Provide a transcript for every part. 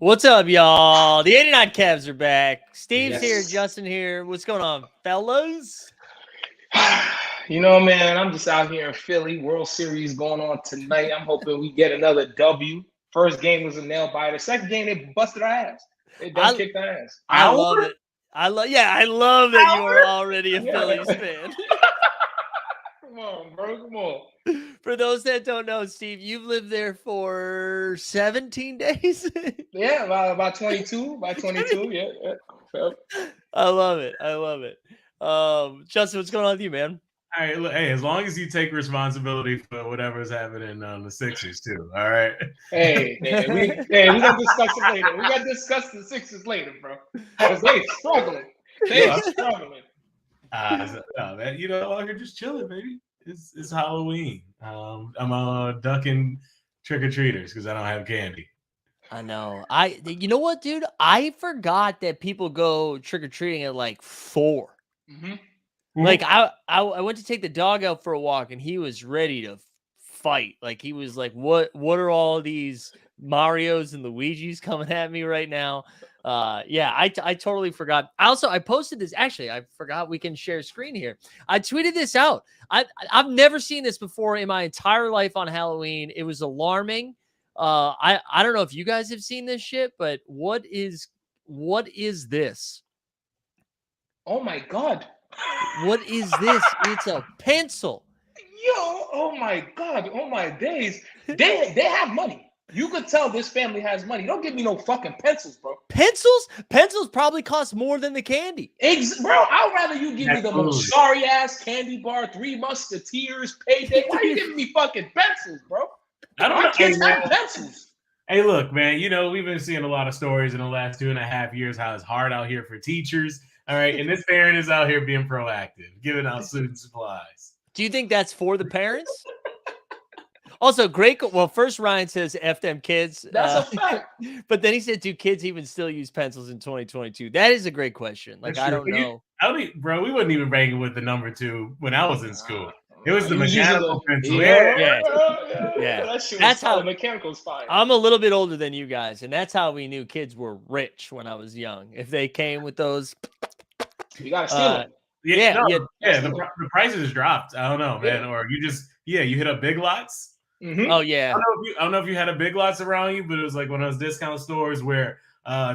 What's up, y'all? The 89 Cavs are back. Steve's here, Yes. Justin here. What's going on, fellas? You know, man, I'm just out here in Philly. World Series going on tonight. I'm hoping we get another W. First game was a nail biter. Second game, they busted our ass. They done kicked our ass. I love it. I love that you are already a Yeah. Phillies fan. Come on, bro. Come on. For those that don't know, Steve, you've lived there for 17 days. Yeah, about 22. About 22. Yeah. I love it. I love it. Justin, what's going on with you, man? All right, look, hey, as long as you take responsibility for whatever's happening on the Sixers too, all right? Hey, we gonna discuss it later. We gotta discuss the Sixers later, bro. Because they struggling. Struggling. No, man, you know, I'm here just chilling, baby. It's Halloween. I'm ducking trick-or-treaters because I don't have candy. I know. You know what, dude? I forgot that people go trick-or-treating at like 4. Mm-hmm. Like I went to take the dog out for a walk and he was ready to fight. Like he was like, what are all these Marios and Luigis coming at me right now? Yeah, I totally forgot. I posted this. Actually, I forgot we can share screen here. I tweeted this out. I've never seen this before in my entire life on Halloween. It was alarming. I don't know if you guys have seen this shit, but what is this? Oh my God. What is this? It's a pencil. Yo, oh my God, oh my days. They have money. You could tell this family has money. Don't give me no fucking pencils, bro. Pencils? Pencils probably cost more than the candy. Bro, I'd rather you give me the sorry ass candy bar, 3 Musketeers, Payday. Why are you giving me fucking pencils, bro? My kids have pencils. Hey, look, man, you know, we've been seeing a lot of stories in the last 2.5 years how it's hard out here for teachers. All right. And this parent is out here being proactive, giving out student supplies. Do you think that's for the parents? Also, great. Well, first Ryan says F them kids. That's a fact. But then he said, do kids even still use pencils in 2022? That is a great question. Like, I don't know. Bro, we wasn't even banging with the number 2 when I was in school. It was the mechanical pencil. Yeah. That's how the mechanical's fire. I'm a little bit older than you guys, and that's how we knew kids were rich when I was young. If they came with those, you gotta steal it. The prices dropped. I don't know, man. Or you just you hit up Big Lots. Mm-hmm. Oh yeah. I don't know if you had a Big Lots around you, but it was like one of those discount stores where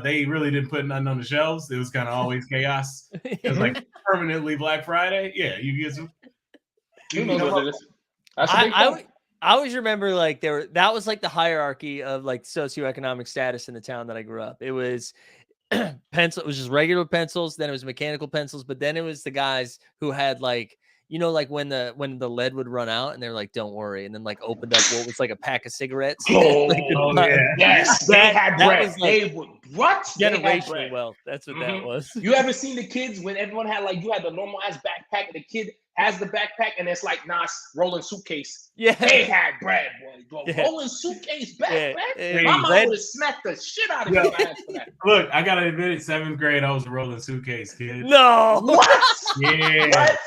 they really didn't put nothing on the shelves. It was kind of always chaos. It was like permanently Black Friday. Yeah, you get some. You know what it is. I always remember like that was like the hierarchy of like socioeconomic status in the town that I grew up. It was pencil. It was just regular pencils. Then it was mechanical pencils. But then it was the guys who had like, you know, like when the lead would run out and they're like, don't worry. And then like opened up what was like a pack of cigarettes. Yes. They had bread. Was like, they would what? Generational wealth. That's what that was. You ever seen the kids when everyone had like, you had the normal ass backpack and the kid has the backpack and it's like rolling suitcase. Yeah. They had bread, boy. Rolling suitcase backpack. Yeah. My mom would have smacked the shit out of your ass for that. Look, I gotta admit it, 7th grade, I was a rolling suitcase kid. No. What? Yeah. What?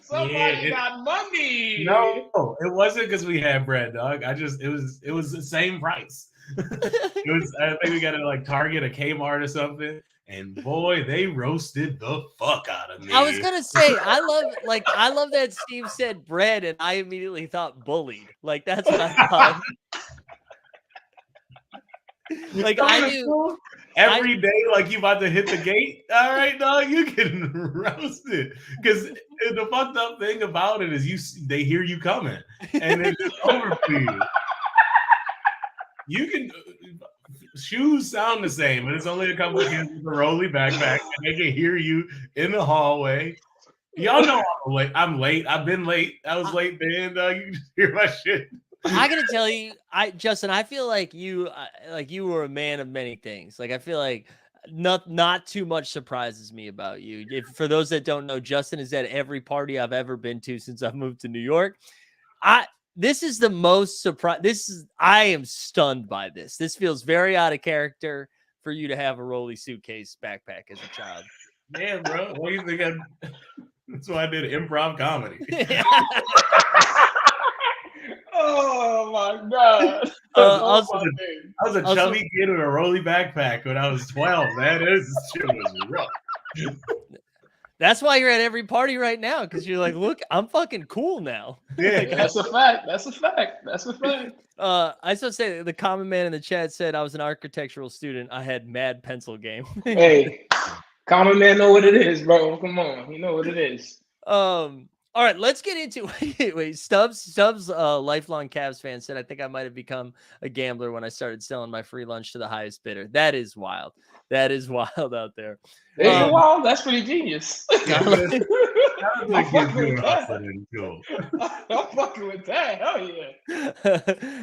Somebody got money. No, it wasn't because we had bread, dog. It was the same price. I think we got it like Target, a Kmart or something. And boy, they roasted the fuck out of me. I was gonna say, I love that Steve said bread, and I immediately thought bullied. Like that's what I thought. Like I knew every day, like you about to hit the gate. All right, dog, you getting roasted. Because the fucked up thing about it is they hear you coming, and it's just over for you. You can. Shoes sound the same, but it's only a couple of kids with a rolly backpack, and they can hear you in the hallway. Y'all know I'm late. I've been late. I was late, man. You can just hear my shit. I gotta tell you, Justin, I feel like you were a man of many things. Like I feel like not too much surprises me about you. For those that don't know, Justin is at every party I've ever been to since I've moved to New York. This is the most surprise. I am stunned by this. This feels very out of character for you to have a rolly suitcase backpack as a child. Yeah, bro. What do you think? That's why I did improv comedy. Oh my god! Also, I was a chubby kid with a rolly backpack when I was 12. Man, this shit was rough. that's why you're at every party right now, because you're like, look, I'm fucking cool now. Yeah, That's a fact. That's a fact. That's a fact. I still say the common man in the chat said I was an architectural student. I had mad pencil game. Hey, common man know what it is, bro. Come on, you know what it is. All right, let's get into wait. Stubbs, lifelong Cavs fan said, I think I might have become a gambler when I started selling my free lunch to the highest bidder. That is wild. That is wild out there. Wow, that's pretty genius. I'm fucking with that. Hell yeah.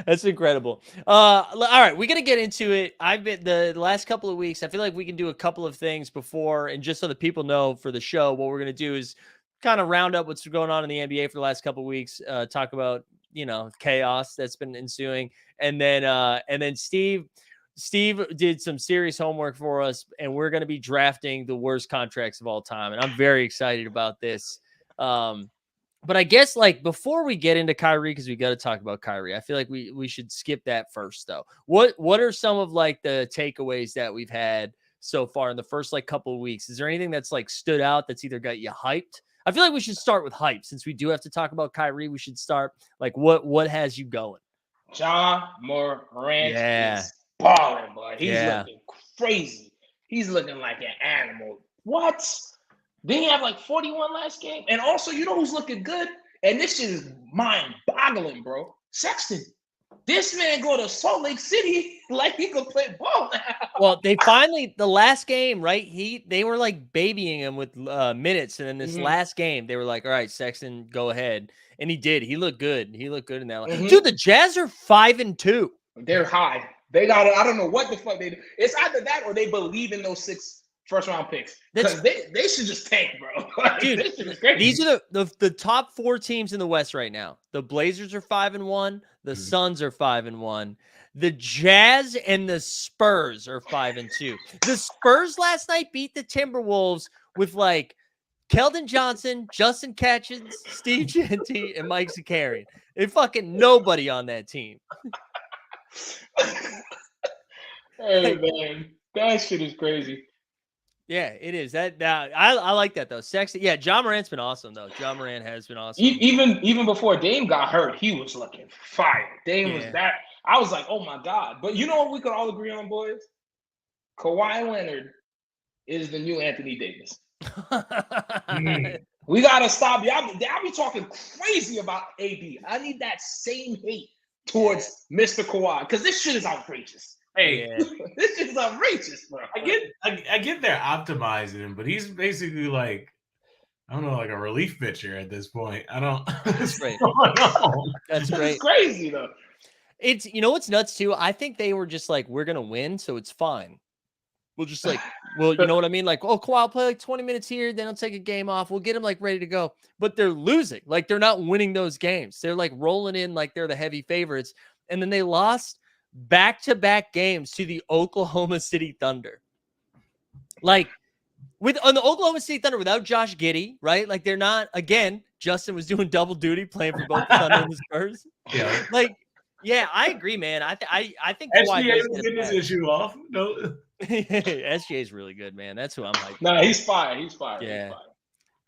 That's incredible. All right, we're gonna get into it. I've been the last couple of weeks. I feel like we can do a couple of things before, and just so the people know for the show, what we're gonna do is kind of round up what's going on in the NBA for the last couple of weeks. Talk about chaos that's been ensuing, and then Steve did some serious homework for us, and we're going to be drafting the worst contracts of all time. And I'm very excited about this. But I guess before we get into Kyrie, because we got to talk about Kyrie, I feel like we should skip that first though. What are some of the takeaways that we've had so far in the first couple of weeks? Is there anything that's stood out that's either got you hyped? I feel like we should start with hype since we do have to talk about Kyrie. We should start what has you going? Ja Morant is balling, boy. He's looking crazy. He's looking like an animal. What? Didn't he have 41 last game? And also, you know who's looking good? And this shit is mind-boggling, bro. Sexton. This man go to Salt Lake City like he could play ball now. Well, they finally, the last game, right? They were babying him with minutes, and then this last game, they were like, "All right, Sexton, go ahead," and he did. He looked good. He looked good in that. Dude, the Jazz are 5-2. They're high. They got it. I don't know what the fuck they do. It's either that or they believe in those 6 first-round picks. Because they should just tank, bro. Dude, these are the top 4 teams in the West right now. The Blazers are 5-1. The Suns are 5-1. The Jazz and the Spurs are 5-2. The Spurs last night beat the Timberwolves with Keldon Johnson, Justin Catchins, Steve Genty, and Mike Zakarian. There's fucking nobody on that team. Hey man, that shit is crazy. Yeah, it is. I like that though. Sexy. Yeah, Ja Morant's been awesome though. Ja Morant has been awesome. Even before Dame got hurt, he was looking fire. Dame was that. I was like, oh my god. But you know what we could all agree on, boys? Kawhi Leonard is the new Anthony Davis. We gotta stop. Y'all be talking crazy about AD. I need that same hate towards Mr. Kawhi because this shit is outrageous. Hey, this shit is outrageous, bro. I get they're optimizing him, but he's basically I don't know, a relief pitcher at this point. I don't. That's great. That's great. It's crazy though. It's what's nuts too. I think they were just we're gonna win, so it's fine. We'll just well, you know what I mean? Kawhi will play 20 minutes here, then he'll take a game off. We'll get him ready to go. But they're losing. They're not winning those games. They're rolling in they're the heavy favorites. And then they lost back-to-back games to the Oklahoma City Thunder. On the Oklahoma City Thunder without Josh Giddey, right? They're not, again, Justin was doing double duty playing for both the Thunder and the Spurs. Yeah. Yeah, I agree, man. I think SGA was getting his issue off. No. SGA is really good, man. That's who I'm hyped. No, he's fire. He's fire. Yeah.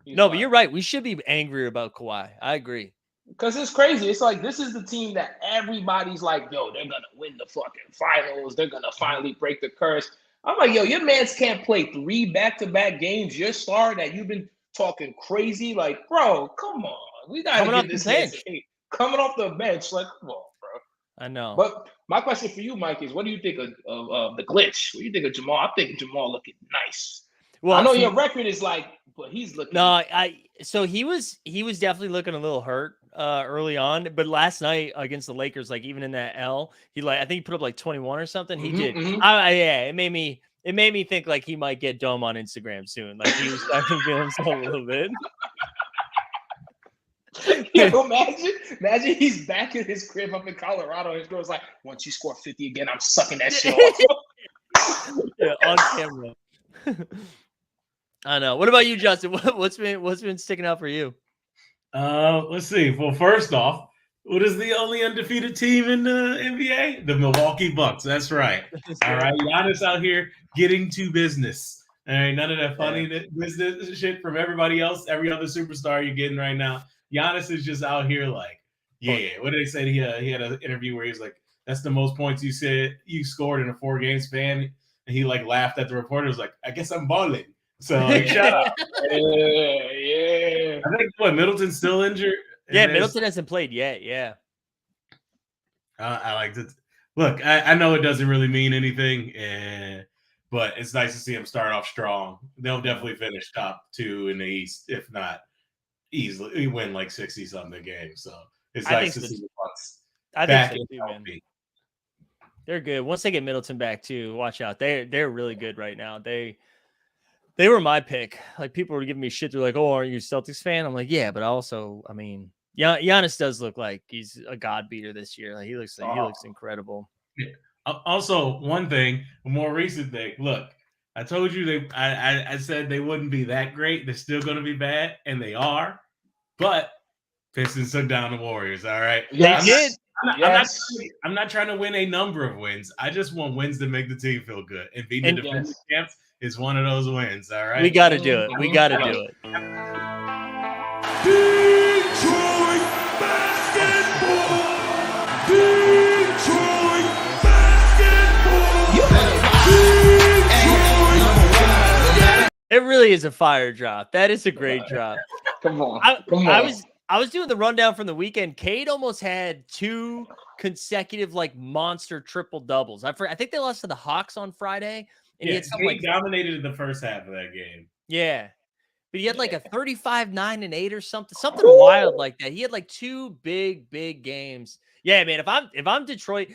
He's fire. But you're right. We should be angrier about Kawhi. I agree. Because it's crazy. It's this is the team that everybody's yo, they're gonna win the fucking finals. They're gonna finally break the curse. I'm yo, your mans can't play 3 back-to-back games. Your star that you've been talking crazy. Bro, come on. We gotta get this bench. Coming off the bench. Come on, bro. I know. But my question for you, Mike, is what do you think of the glitch? What do you think of Jamal? I'm thinking Jamal looking nice. Well, I know your record is but he's looking. No, so he was definitely looking a little hurt early on, but last night against the Lakers, even in that L, he I think he put up 21 or something. He did. It made me think he might get Dome on Instagram soon. He was starting to feel himself a little bit. Imagine he's back in his crib up in Colorado. His girl's once you score 50 again, I'm sucking that shit off. Yeah, on camera. I know. What about you, Justin? What's been sticking out for you? Let's see. Well, first off, What is the only undefeated team in the NBA? The Milwaukee Bucks. That's right. All right. Giannis out here getting to business. All right. None of that funny business shit from everybody else, every other superstar you're getting right now. Giannis is just out here like, yeah. What did they say? He had an interview where he was like, that's the most points you said you scored in a 4-game span. And he like laughed at the reporter. Was like, I guess I'm balling. So like, shout out. Yeah. I think Middleton's still injured. Yeah, Middleton hasn't played yet. Yeah. I like to look. I know it doesn't really mean anything, but it's nice to see him start off strong. They'll definitely finish top 2 in the East, if not easily win like 60-something games. So it's nice to see the Bucks back in healthy. They're good. Once they get Middleton back too, watch out. They're really good right now. They were my pick. Like people were giving me shit. They're like, "Oh, aren't you a Celtics fan?" I'm like, "Yeah," but also, I mean, Giannis does look like he's a god beater this year. Like he looks incredible. Yeah. Also, one thing, a more recent thing. Look, I told you I said they wouldn't be that great. They're still going to be bad, and they are. But Pistons took down the Warriors. All right, yes. They did. I'm not trying to win a number of wins. I just want wins that make the team feel good. And beating the defending champs is one of those wins. All right, we got to do it. We got to do it. Detroit basketball. Detroit basketball. It really is a fire drop. That is a great drop. Come on. I was doing the rundown from the weekend. Cade almost had 2 consecutive like monster triple doubles. I think they lost to the Hawks on Friday, and he had something like dominated in the first half of that game. Yeah, but he had like a 35, 9, and 8 or something wild like that. He had like 2 big games. Yeah, man. If I'm Detroit,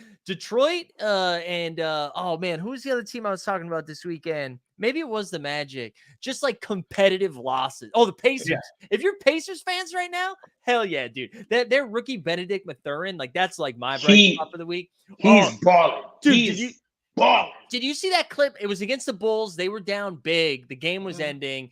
and oh man, who's the other team I was talking about this weekend? Maybe it was the Magic. Just like competitive losses. Oh, the Pacers. Yeah. If you're Pacers fans right now, hell yeah, dude. Their rookie Benedict Mathurin, like that's like my bright spot for the week. He's balling. Dude, he's balling. Did you see that clip? It was against the Bulls. They were down big. The game was ending.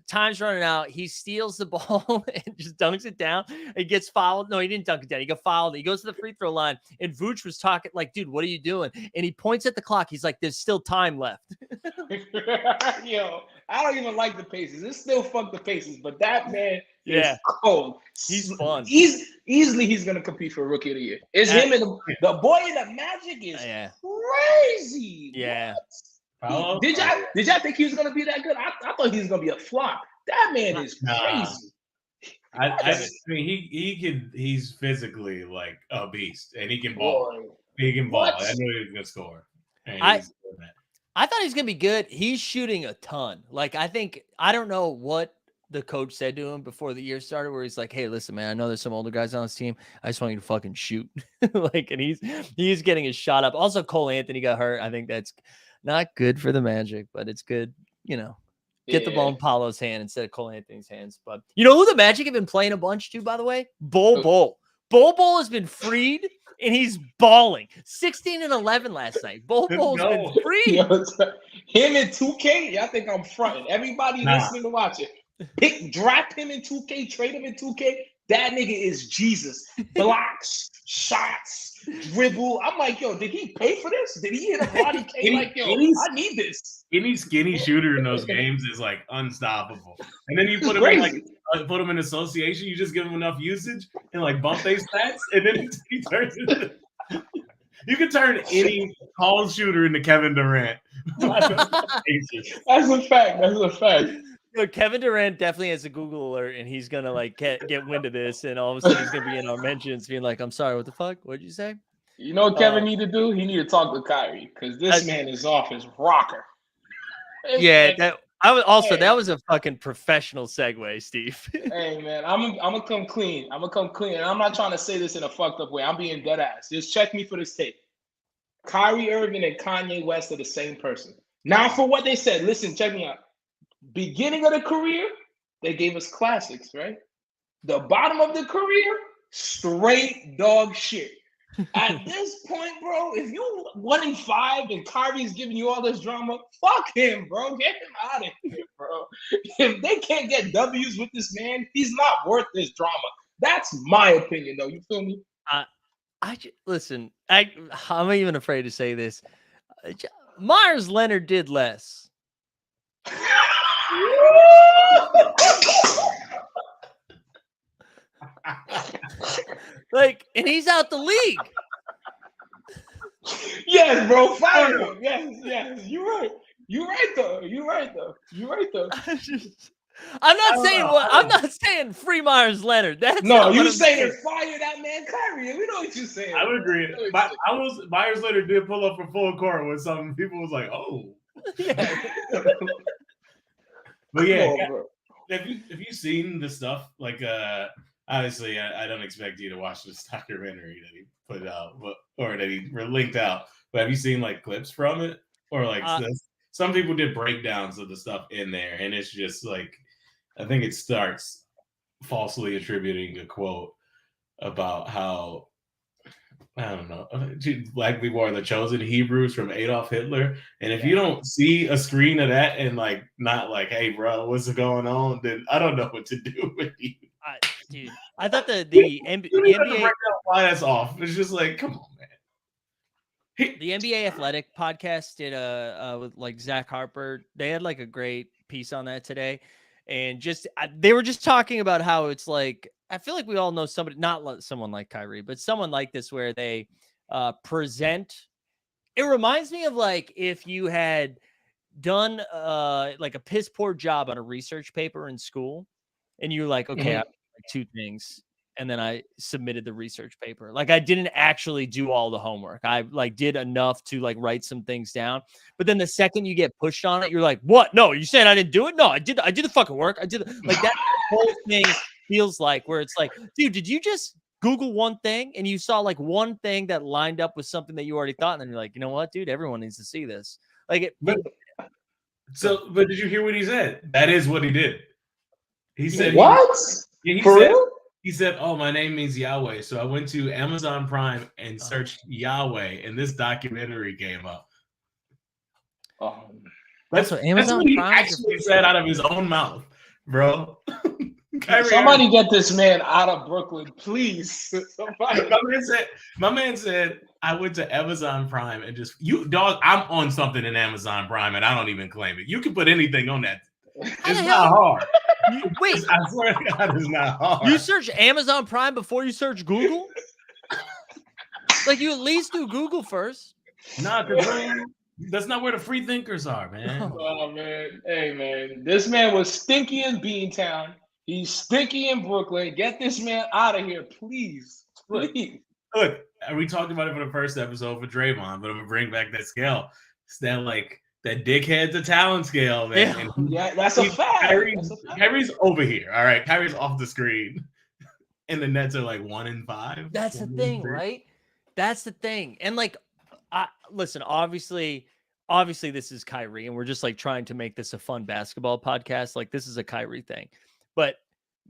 Time's running out. He steals the ball and just dunks it down. He gets fouled. No, he didn't dunk it down. He got fouled. He goes to the free throw line, and Vooch was talking like, dude, what are you doing? And he points at the clock. He's like, there's still time left. Yo, I don't even like the Pacers. It's still fuck the Pacers, but that man is cold. He's fun. Easily he's going to compete for Rookie of the Year. It's him and the boy in the Magic is crazy. Yeah. What? Did y'all think he was gonna be that good? I thought he was gonna be a flop. That man is crazy. I mean, he's physically like a beast, and he can ball. He can ball. I knew he was gonna score. I thought he was gonna be good. He's shooting a ton. Like I don't know what the coach said to him before the year started, where he's like, "Hey, listen, man, I know there's some older guys on this team. I just want you to fucking shoot." Like, and he's getting his shot up. Also, Cole Anthony got hurt. I think that's not good for the Magic, but it's good, get the ball in Paolo's hand instead of Cole Anthony's hands. But you know who the Magic have been playing a bunch to, by the way? Bol Bol. Bol Bol has been freed, and he's balling. 16 and 11 last night. Bol Bol's been freed. Him in 2K, y'all think I'm fronting. Everybody listening to watch it. Draft him in 2K, trade him in 2K. That nigga is Jesus. Blocks, shots, dribble. I'm like, yo, did he pay for this? Did he hit a body K? Like, yo, I need this. Any skinny shooter in those games is like unstoppable. And then you put him in association. You just give him enough usage and like bump their stats, and then he turns into. You can turn any tall shooter into Kevin Durant. That's a fact. Look, Kevin Durant definitely has a Google alert, and he's gonna like get wind of this, and all of a sudden he's gonna be in our mentions, being like, "I'm sorry, what the fuck? What'd you say?" You know what Kevin need to do? He need to talk to Kyrie because this man is off his rocker. That was a fucking professional segue, Steve. Hey man, I'm gonna come clean. And I'm not trying to say this in a fucked up way. I'm being dead ass. Just check me for this tape. Kyrie Irving and Kanye West are the same person. Now for what they said, listen, check me out. Beginning of the career, they gave us classics, right? The bottom of the career, straight dog shit. At this point, bro, if you 1-5 and Kyrie's giving you all this drama, fuck him, bro. Get him out of here, bro. If they can't get W's with this man, he's not worth this drama. That's my opinion, though. You feel me? Listen. I'm even afraid to say this. Myers Leonard did less. And he's out the league. Yes, bro. Fire him. Yes. You're right. You're right though. I'm not saying free Myers Leonard. That's no. You saying fire that man Kyrie? We know what you're saying. I would agree. Myers Leonard did pull up for full court with some people was like, oh. Yeah. But yeah, have you seen the stuff? Like, obviously, I don't expect you to watch this documentary that he put out, or that he linked out. But have you seen like clips from it, or like some people did breakdowns of the stuff in there, and it's just like, I think it starts falsely attributing a quote about how, I don't know, black people are the chosen Hebrews from Adolf Hitler. And if you don't see a screen of that and like not like, hey, bro, what's going on? Then I don't know what to do with you. Dude, I thought the NBA why that's off. It's just like, come on, man. The NBA Athletic podcast did with like Zach Harper. They had like a great piece on that today, and they were just talking about how it's like, I feel like we all know somebody, not someone like Kyrie, but someone like this where they present. It reminds me of like if you had done like a piss poor job on a research paper in school, and you're like, okay, I have like 2 things, and then I submitted the research paper. Like I didn't actually do all the homework. I like did enough to like write some things down. But then the second you get pushed on it, you're like, what? No, you saying I didn't do it? No, I did the fucking work. I did like that whole thing feels like, where it's like, dude, did you just Google one thing and you saw like one thing that lined up with something that you already thought, and then you're like, you know what, dude, everyone needs to see this. Like but did you hear what he said? That is what he did. He said what? He said, oh, my name means Yahweh. So I went to Amazon Prime and searched Yahweh, and this documentary came up. That's what he actually said out of his own mouth, bro. Somebody get this man out of Brooklyn, please. My man said, I went to Amazon Prime and I'm on something in Amazon Prime, and I don't even claim it. You can put anything on that. It's not hard. Wait, I swear to God, it's not hard. You search Amazon Prime before you search Google? Like, you at least do Google first. Nah, that's not where the free thinkers are, man. Oh, man. Hey, man. This man was stinky in Beantown. He's stinky in Brooklyn. Get this man out of here, please. Please. Look, we talked about it for the first episode for Draymond, but I'm going to bring back that scale. It's that, like, that dickhead to talent scale, man. Yeah, that's a fact. Kyrie's over here. All right. Kyrie's off the screen. And the Nets are like 1-5. That's the thing, right? That's the thing. And like, listen, obviously this is Kyrie, and we're just like trying to make this a fun basketball podcast. Like, this is a Kyrie thing. But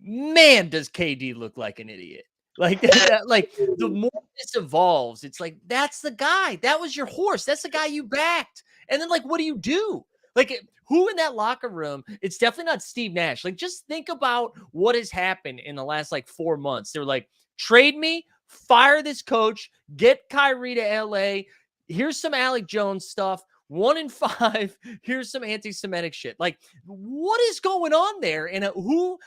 man, does KD look like an idiot. Like like the more this evolves, it's like, that's the guy. That was your horse. That's the guy you backed. And then, like, what do? Like, who in that locker room? It's definitely not Steve Nash. Like, just think about what has happened in the last, like, 4 months. They were like, trade me, fire this coach, get Kyrie to LA. Here's some Alec Jones stuff. 1-5. Here's some anti-Semitic shit. Like, what is going on there? And who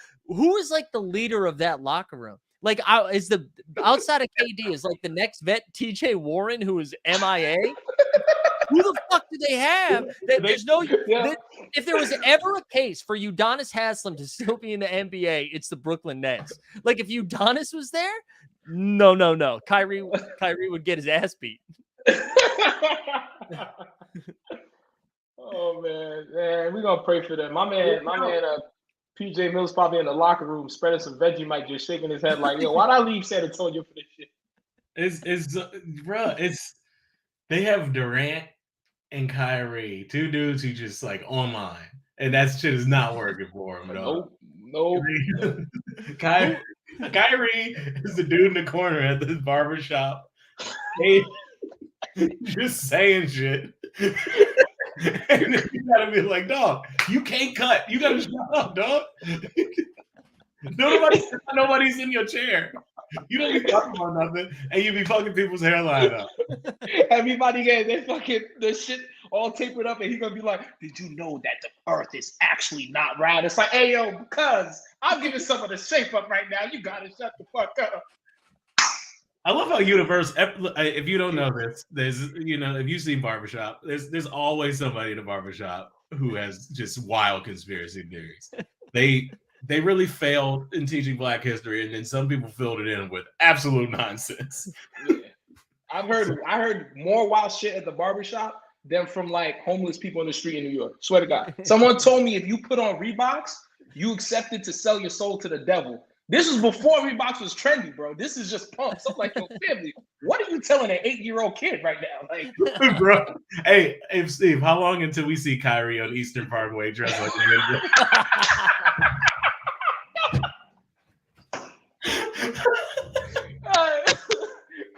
is, like, the leader of that locker room? Like, is the outside of KD is like the next vet TJ Warren, who is MIA? Who the fuck do they have? There's no. If there was ever a case for Udonis Haslem to still be in the NBA, it's the Brooklyn Nets. Like, if Udonis was there, no. Kyrie would get his ass beat. Oh man, we're gonna pray for them. My man, PJ Mills probably in the locker room spreading some Vegemite, just shaking his head like, yo, why'd I leave San Antonio for this shit? They have Durant and Kyrie, 2 dudes who just like online, and that shit is not working for him. Nope. Kyrie is the dude in the corner at the barbershop, just saying shit. And you gotta be like, dog, you can't cut. You gotta shut up, dog. Nobody's in your chair. You don't be talking about nothing, and you be fucking people's hairline up. Everybody get they fucking the shit all tapered up, and he's gonna be like, "Did you know that the Earth is actually not round?" It's like, "Hey yo, because I'm giving some of the shape up right now. You gotta shut the fuck up." I love how universe. If you don't know this, there's if you've seen Barbershop, there's always somebody in the barbershop who has just wild conspiracy theories. They really failed in teaching Black history, and then some people filled it in with absolute nonsense. Yeah. I heard more wild shit at the barbershop than from like homeless people in the street in New York. Swear to God. Someone told me if you put on Reeboks, you accepted to sell your soul to the devil. This was before Reeboks was trendy, bro. This is just pumps. I'm like, yo, family, what are you telling an 8-year-old kid right now? Like, Bro, hey, Steve, how long until we see Kyrie on Eastern Parkway dressed like a ninja?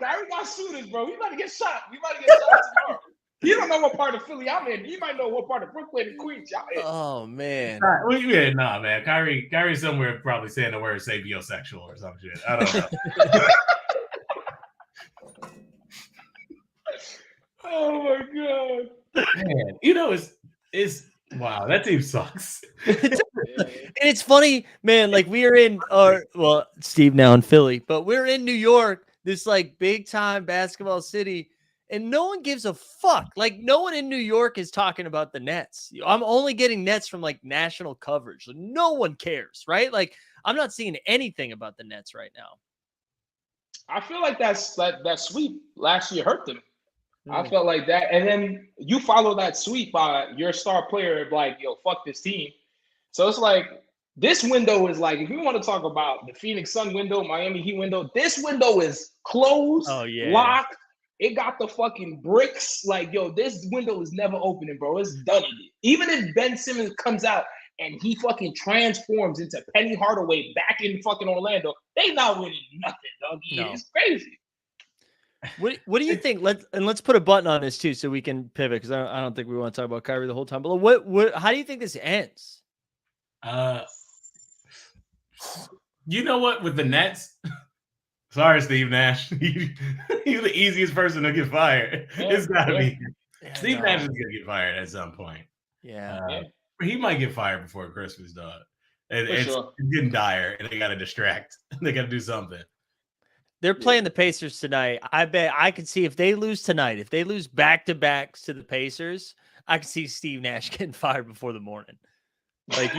Kyrie got shooters, bro. We about to get shot. Tomorrow. You don't know what part of Philly I'm in. You might know what part of Brooklyn and Queens y'all in. Oh man. Nah, man. Kyrie somewhere probably saying the word sapiosexual or some shit. I don't know. Oh my god. Man, it's wow, that team sucks. And it's funny, man. Like we are in Steve now in Philly, but we're in New York, this like big time basketball city. And no one gives a fuck. Like no one in New York is talking about the Nets. I'm only getting Nets from like national coverage. So no one cares, right? Like I'm not seeing anything about the Nets right now. I feel like that sweep last year hurt them. I felt like that. And then you follow that sweep by your star player like, yo, fuck this team. So it's like this window is like, if you want to talk about the Phoenix Sun window, Miami Heat window, this window is closed, locked. It got the fucking bricks. Like, yo, this window is never opening, bro. It's done. Even if Ben Simmons comes out and he fucking transforms into Penny Hardaway back in fucking Orlando, they not winning nothing, dog. No. It's crazy. What do you think? Let's put a button on this too, so we can pivot because I don't think we want to talk about Kyrie the whole time. But how do you think this ends? You know what? With the Nets. Sorry, Steve Nash. You're the easiest person to get fired. It's gotta be. Steve Nash is gonna get fired at some point. Yeah. He might get fired before Christmas, dog. It's getting dire, and they gotta distract. They gotta do something. They're playing the Pacers tonight. I bet I could see if they lose tonight, if they lose back-to-backs to the Pacers, I could see Steve Nash getting fired before the morning. Like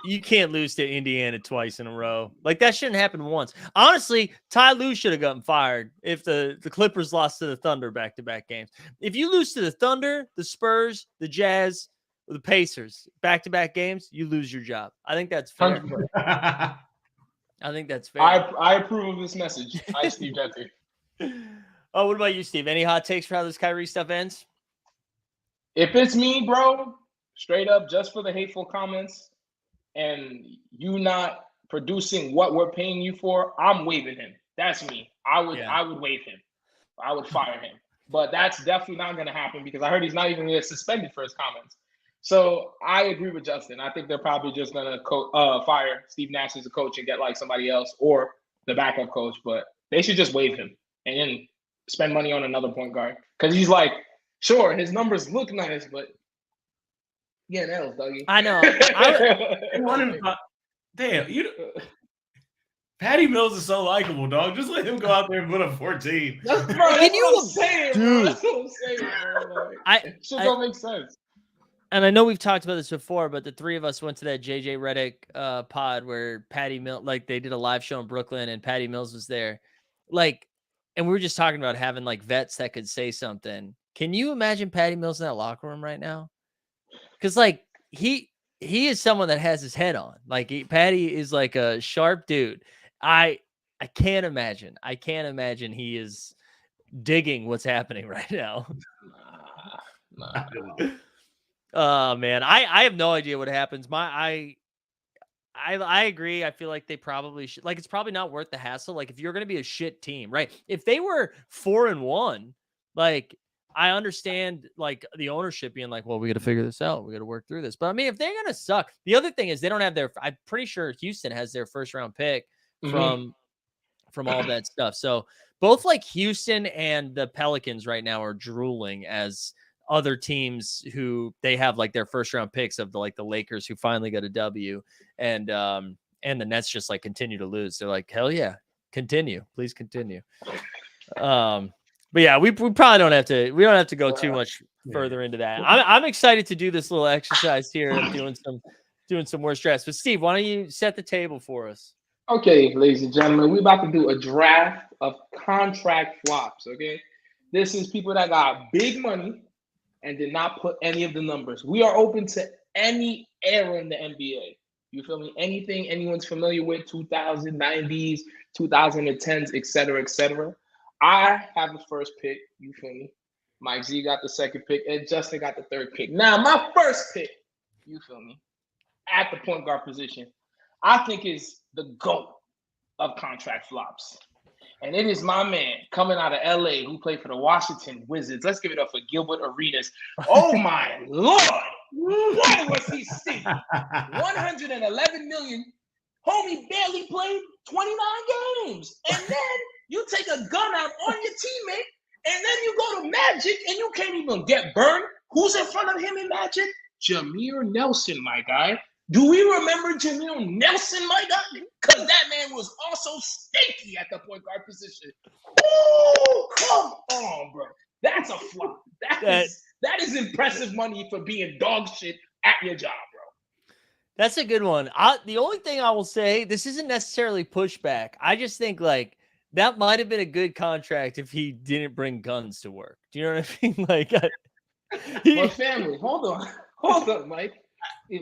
you can't lose to Indiana twice in a row. Like that shouldn't happen once. Honestly, Ty Lue should have gotten fired if the Clippers lost to the Thunder back-to-back games. If you lose to the Thunder, the Spurs, the Jazz, or the Pacers back-to-back games, you lose your job. I think that's fair. I think that's fair. I approve of this message. I Steve Gentry. Oh, what about you, Steve? Any hot takes for how this Kyrie stuff ends? If it's me, bro, straight up, just for the hateful comments and you not producing what we're paying you for, I'm waiving him. That's me. I would waive him. I would fire him. But that's definitely not going to happen because I heard he's not even going to get suspended for his comments. So I agree with Justin. I think they're probably just going to fire Steve Nash as a coach and get like somebody else or the backup coach. But they should just waive him and then spend money on another point guard. Because he's like, sure, his numbers look nice, but yeah, that was Dougie. I know. Damn, Patty Mills is so likable, dog. Just let him go out there and put up 14. That's what I'm saying, bro. That's what I'm saying, bro. Like, it don't make sense. And I know we've talked about this before, but the three of us went to that JJ Redick pod where Patty Mills, like they did a live show in Brooklyn and Patty Mills was there. Like, and we were just talking about having like vets that could say something. Can you imagine Patty Mills in that locker room right now? Because like he is someone that has his head on. Like Patty is like a sharp dude. I can't imagine. I can't imagine he is digging what's happening right now. Oh man, I have no idea what happens. I agree. I feel like they probably should. Like it's probably not worth the hassle. Like if you're going to be a shit team, right? If they were 4-1, like I understand like the ownership being like, well, we got to figure this out. We got to work through this. But I mean, if they're going to suck, the other thing is they don't have I'm pretty sure Houston has their first round pick from from all that stuff. So both like Houston and the Pelicans right now are drooling as other teams who they have like their first round picks of the Lakers who finally got a W, and the Nets just like continue to lose. They're like, hell yeah, continue, please continue. But yeah, we probably don't have to go too much further into that. I'm excited to do this little exercise here of doing some more stress. But Steve, why don't you set the table for us? Okay, ladies and gentlemen, we're about to do a draft of contract flops. Okay, this is people that got big money and did not put any of the numbers. We are open to any era in the NBA. You feel me? Anything anyone's familiar with, 2090s, 2010s, etc., etc. I have the first pick. You feel me? Mike Z got the second pick, and Justin got the third pick. Now, my first pick, you feel me, at the point guard position, I think is the GOAT of contract flops. And it is my man coming out of LA who played for the Washington Wizards. Let's give it up for Gilbert Arenas. Oh my Lord. Boy, was he stinky. 111 million. Homie barely played 29 games. And then you take a gun out on your teammate, and then you go to Magic and you can't even get burned. Who's in front of him in Magic? Jameer Nelson, my guy. Do we remember Jameer Nelson, my guy? Because that man was also stinky at the point guard position. Oh, come on, bro. That's a flop. That is impressive money for being dog shit at your job, bro. That's a good one. The only thing I will say, this isn't necessarily pushback. I just think like that might have been a good contract if he didn't bring guns to work. Do you know what I mean? Like, But family, hold on, Mike.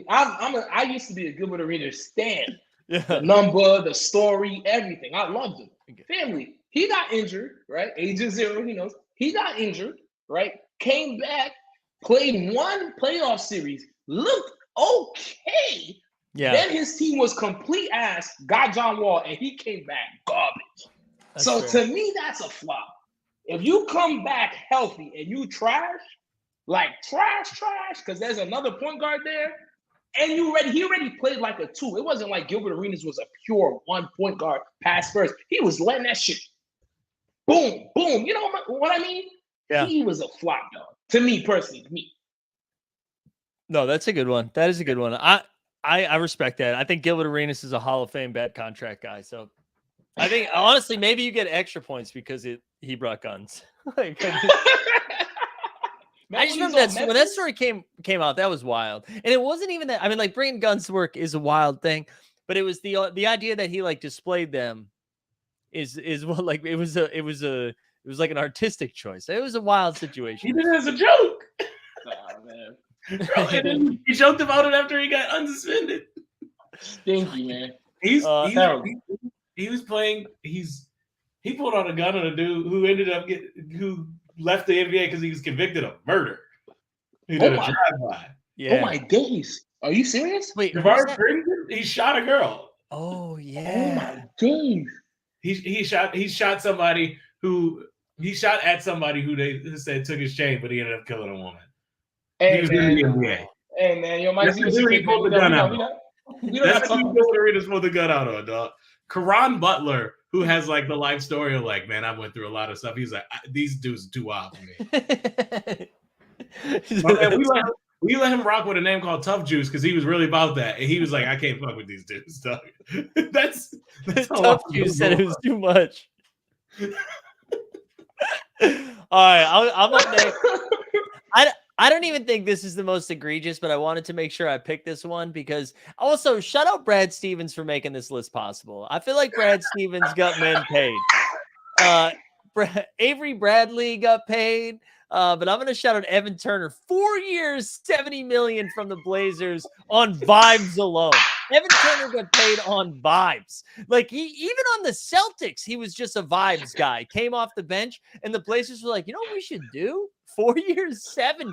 I used to be a Gilbert Arenas stan. Yeah. The number, the story, everything. I loved him. Family, he got injured, right? Age of 0, he knows. He got injured, right? Came back, played one playoff series, looked okay. Yeah. Then his team was complete ass, got John Wall, and he came back garbage. That's so fair. to me, that's a flop. If you come back healthy and you trash, because there's another point guard there, and he already played like a 2. It wasn't like Gilbert Arenas was a pure 1 point guard pass first. He was letting that shit boom, boom. You know what I mean? Yeah. He was a flop, dog. To me personally, No, that's a good one. That is a good one. I respect that. I think Gilbert Arenas is a Hall of Fame bad contract guy. So I think honestly, maybe you get extra points because he brought guns. Like, I just remember that when that story came out, that was wild. And it wasn't even that. I mean, like bringing guns to work is a wild thing, but it was the idea that he like displayed them is what like it was like an artistic choice. It was a wild situation. He did it as a joke. Oh, man. Bro, and then he joked about it after he got unsuspended. Stinky, man. He was playing. He pulled out a gun on a dude who who left the NBA because he was convicted of murder. He did a drive-by. Yeah. Oh my days. Are you serious? Wait, Javard Crimson, he shot a girl. Oh Oh yeah. my days. He shot somebody who he shot at somebody who they said took his chain, but he ended up killing a woman. Hey, he was man. in the NBA. Hey man, yo, Mike, That's who he pulled the gun out. That's who Gilbert Arenas pulled the gun out on, dog. Karan Butler, who has like the life story of like, man, I went through a lot of stuff. He's like, these dudes are too wild for me. Man, we let him rock with a name called Tough Juice because he was really about that, and he was like, I can't fuck with these dudes, dog. that's Tough Juice said it was too much. All right, I'm up next. I don't even think this is the most egregious, but I wanted to make sure I picked this one because also shout out Brad Stevens for making this list possible. I feel like Brad Stevens got men paid. Avery Bradley got paid, but I'm going to shout out Evan Turner. 4 years, $70 million from the Blazers on vibes alone. Evan Turner got paid on vibes. Like even on the Celtics, he was just a vibes guy. Came off the bench, and the Blazers were like, you know what we should do? 4 years, 70.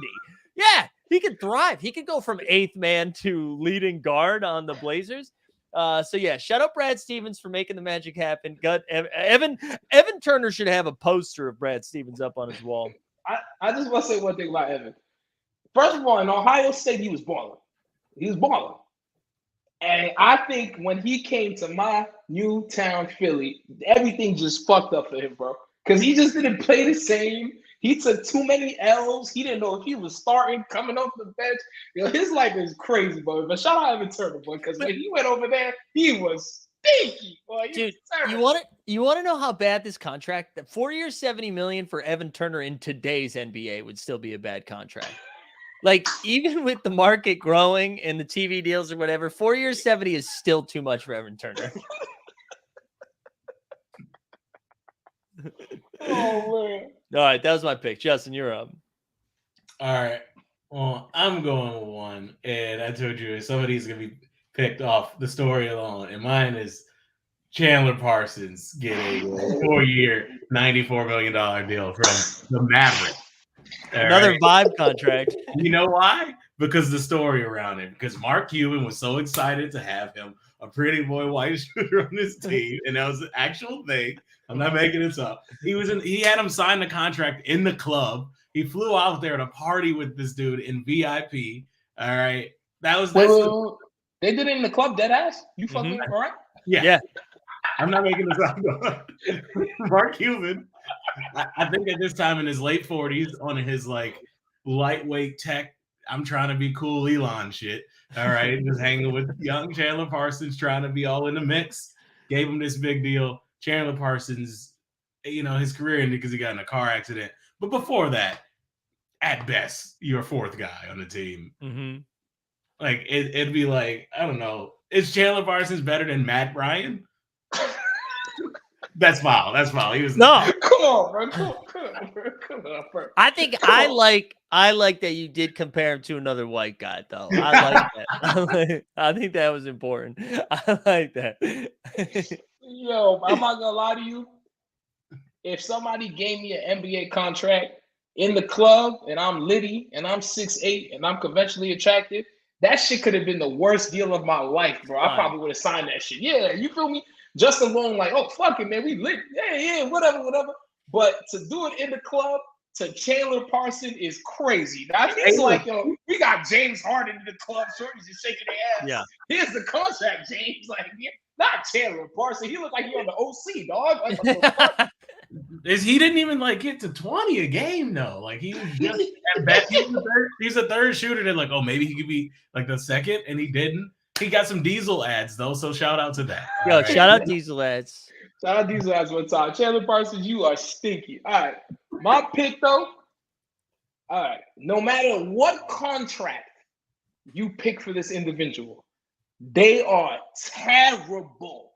Yeah, he could thrive. He could go from 8th man to leading guard on the Blazers. So yeah, shout out Brad Stevens for making the magic happen. Evan Turner should have a poster of Brad Stevens up on his wall. I just want to say one thing about Evan. First of all, in Ohio State, he was balling. He was balling. And I think when he came to my new town, Philly, everything just fucked up for him, bro. Because he just didn't play the same. He took too many L's. He didn't know if he was starting, coming off the bench. His life is crazy, bro. But shout out Evan Turner, boy, because when he went over there, he was stinky, boy. Dude, you want to know how bad this contract? That 4 years, $70 million for Evan Turner in today's NBA would still be a bad contract. Like, even with the market growing and the TV deals or whatever, 4 years, 70 is still too much for Evan Turner. Oh, man. All right, that was my pick. Justin, you're up. All right. Well, I'm going with one, and I told you some of these are gonna be picked off the story alone, and mine is Chandler Parsons getting a 4-year, $94 million deal from the Mavericks. Another vibe contract. You know why? Because the story around it. Because Mark Cuban was so excited to have him, a pretty boy white shooter on his team, and that was an actual thing. I'm not making this up. He had him sign the contract in the club. He flew out there to party with this dude in VIP. All right. They did it in the club, dead ass. You fucking all right? Yeah. I'm not making this up. Mark Cuban, I think at this time in his late 40s, on his like lightweight tech, I'm trying to be cool Elon shit. All right. Just hanging with young Chandler Parsons, trying to be all in the mix. Gave him this big deal. Chandler Parsons, his career ended because he got in a car accident. But before that, at best, you're fourth guy on the team. Mm-hmm. Like, it'd be like, I don't know. Is Chandler Parsons better than Matt Ryan? That's foul. He was no. Come on, bro. Come on, bro. I think I like that you did compare him to another white guy, though. I like that. I think that was important. I like that. Yo, I'm not gonna lie to you. If somebody gave me an NBA contract in the club and I'm litty and I'm 6'8" and I'm conventionally attractive, that shit could have been the worst deal of my life, bro. I probably would have signed that shit. Yeah, you feel me? Just alone, like, oh, fuck it, man. We lit. Yeah, whatever. But to do it in the club to Chandler Parsons is crazy. Now, it's like, yo, we got James Harden in the club, shorties just shaking their ass. Yeah. Here's the contract, James. Like, yeah, not Chandler Parsons. He looked like he on the OC, dog. Like, what the fuck? He didn't even like get to 20 a game though. Like he was just at best. He's a third shooter. They're like, oh, maybe he could be like the second, and he didn't. He got some Diesel ads though, so shout out to that. Yo, shout out Diesel ads. Shout out Diesel ads one time. Chandler Parsons, you are stinky. All right, my pick though. All right, no matter what contract you pick for this individual, they are terrible.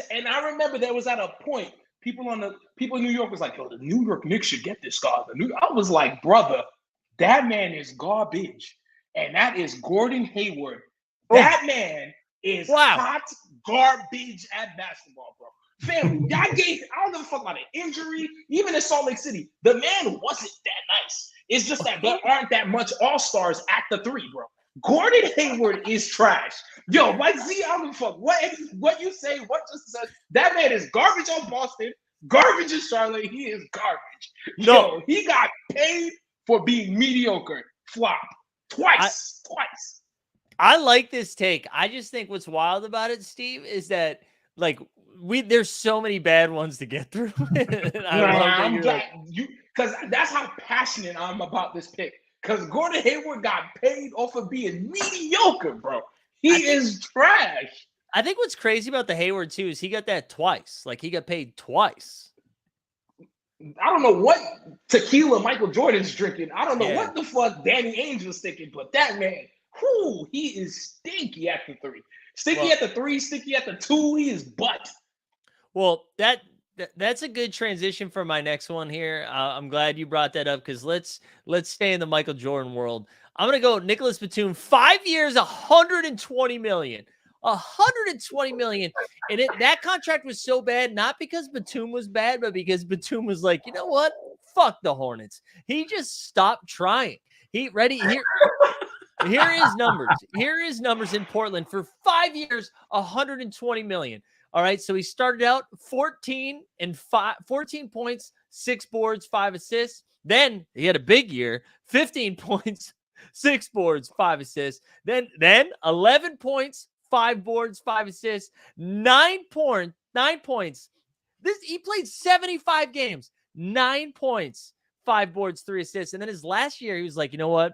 And I remember there was at a point. People in New York was like, yo, the New York Knicks should get this guy. I was like, brother, that man is garbage. And that is Gordon Hayward. That man is hot garbage at basketball, bro. Family, I don't give a fuck about an injury. Even in Salt Lake City, the man wasn't that nice. It's just that there aren't that much all-stars at the three, bro. Gordon Hayward is trash. Yo, Mike Z, I don't give a fuck what you say, what just said. That man is garbage on Boston, garbage in Charlotte. He is garbage. Yo, he got paid for being mediocre. Flop. Twice. I like this take. I just think what's wild about it, Steve, is that like there's so many bad ones to get through. I'm glad because that's how passionate I'm about this pick. Because Gordon Hayward got paid off of being mediocre, bro. He is trash. I think what's crazy about the Hayward, too, is he got that twice. Like, he got paid twice. I don't know what tequila Michael Jordan's drinking. I don't know what the fuck Danny Ainge's thinking, but that man, he is stinky at the three. Stinky at the three, stinky at the two. He is butt. Well, that's a good transition for my next one here. I'm glad you brought that up because let's stay in the Michael Jordan world. I'm gonna go Nicholas Batum, 5 years, $120 million. $120 million. And that contract was so bad, not because Batum was bad, but because Batum was like, you know what? Fuck the Hornets. He just stopped trying. Here are his numbers. Here are his numbers in Portland for 5 years, $120 million. All right, so he started out 14 points, 6 boards, 5 assists. Then he had a big year, 15 points, 6 boards, 5 assists. Then 11 points, 5 boards, 5 assists, 9 points. He played 75 games, 9 points, 5 boards, 3 assists. And then his last year, he was like, you know what?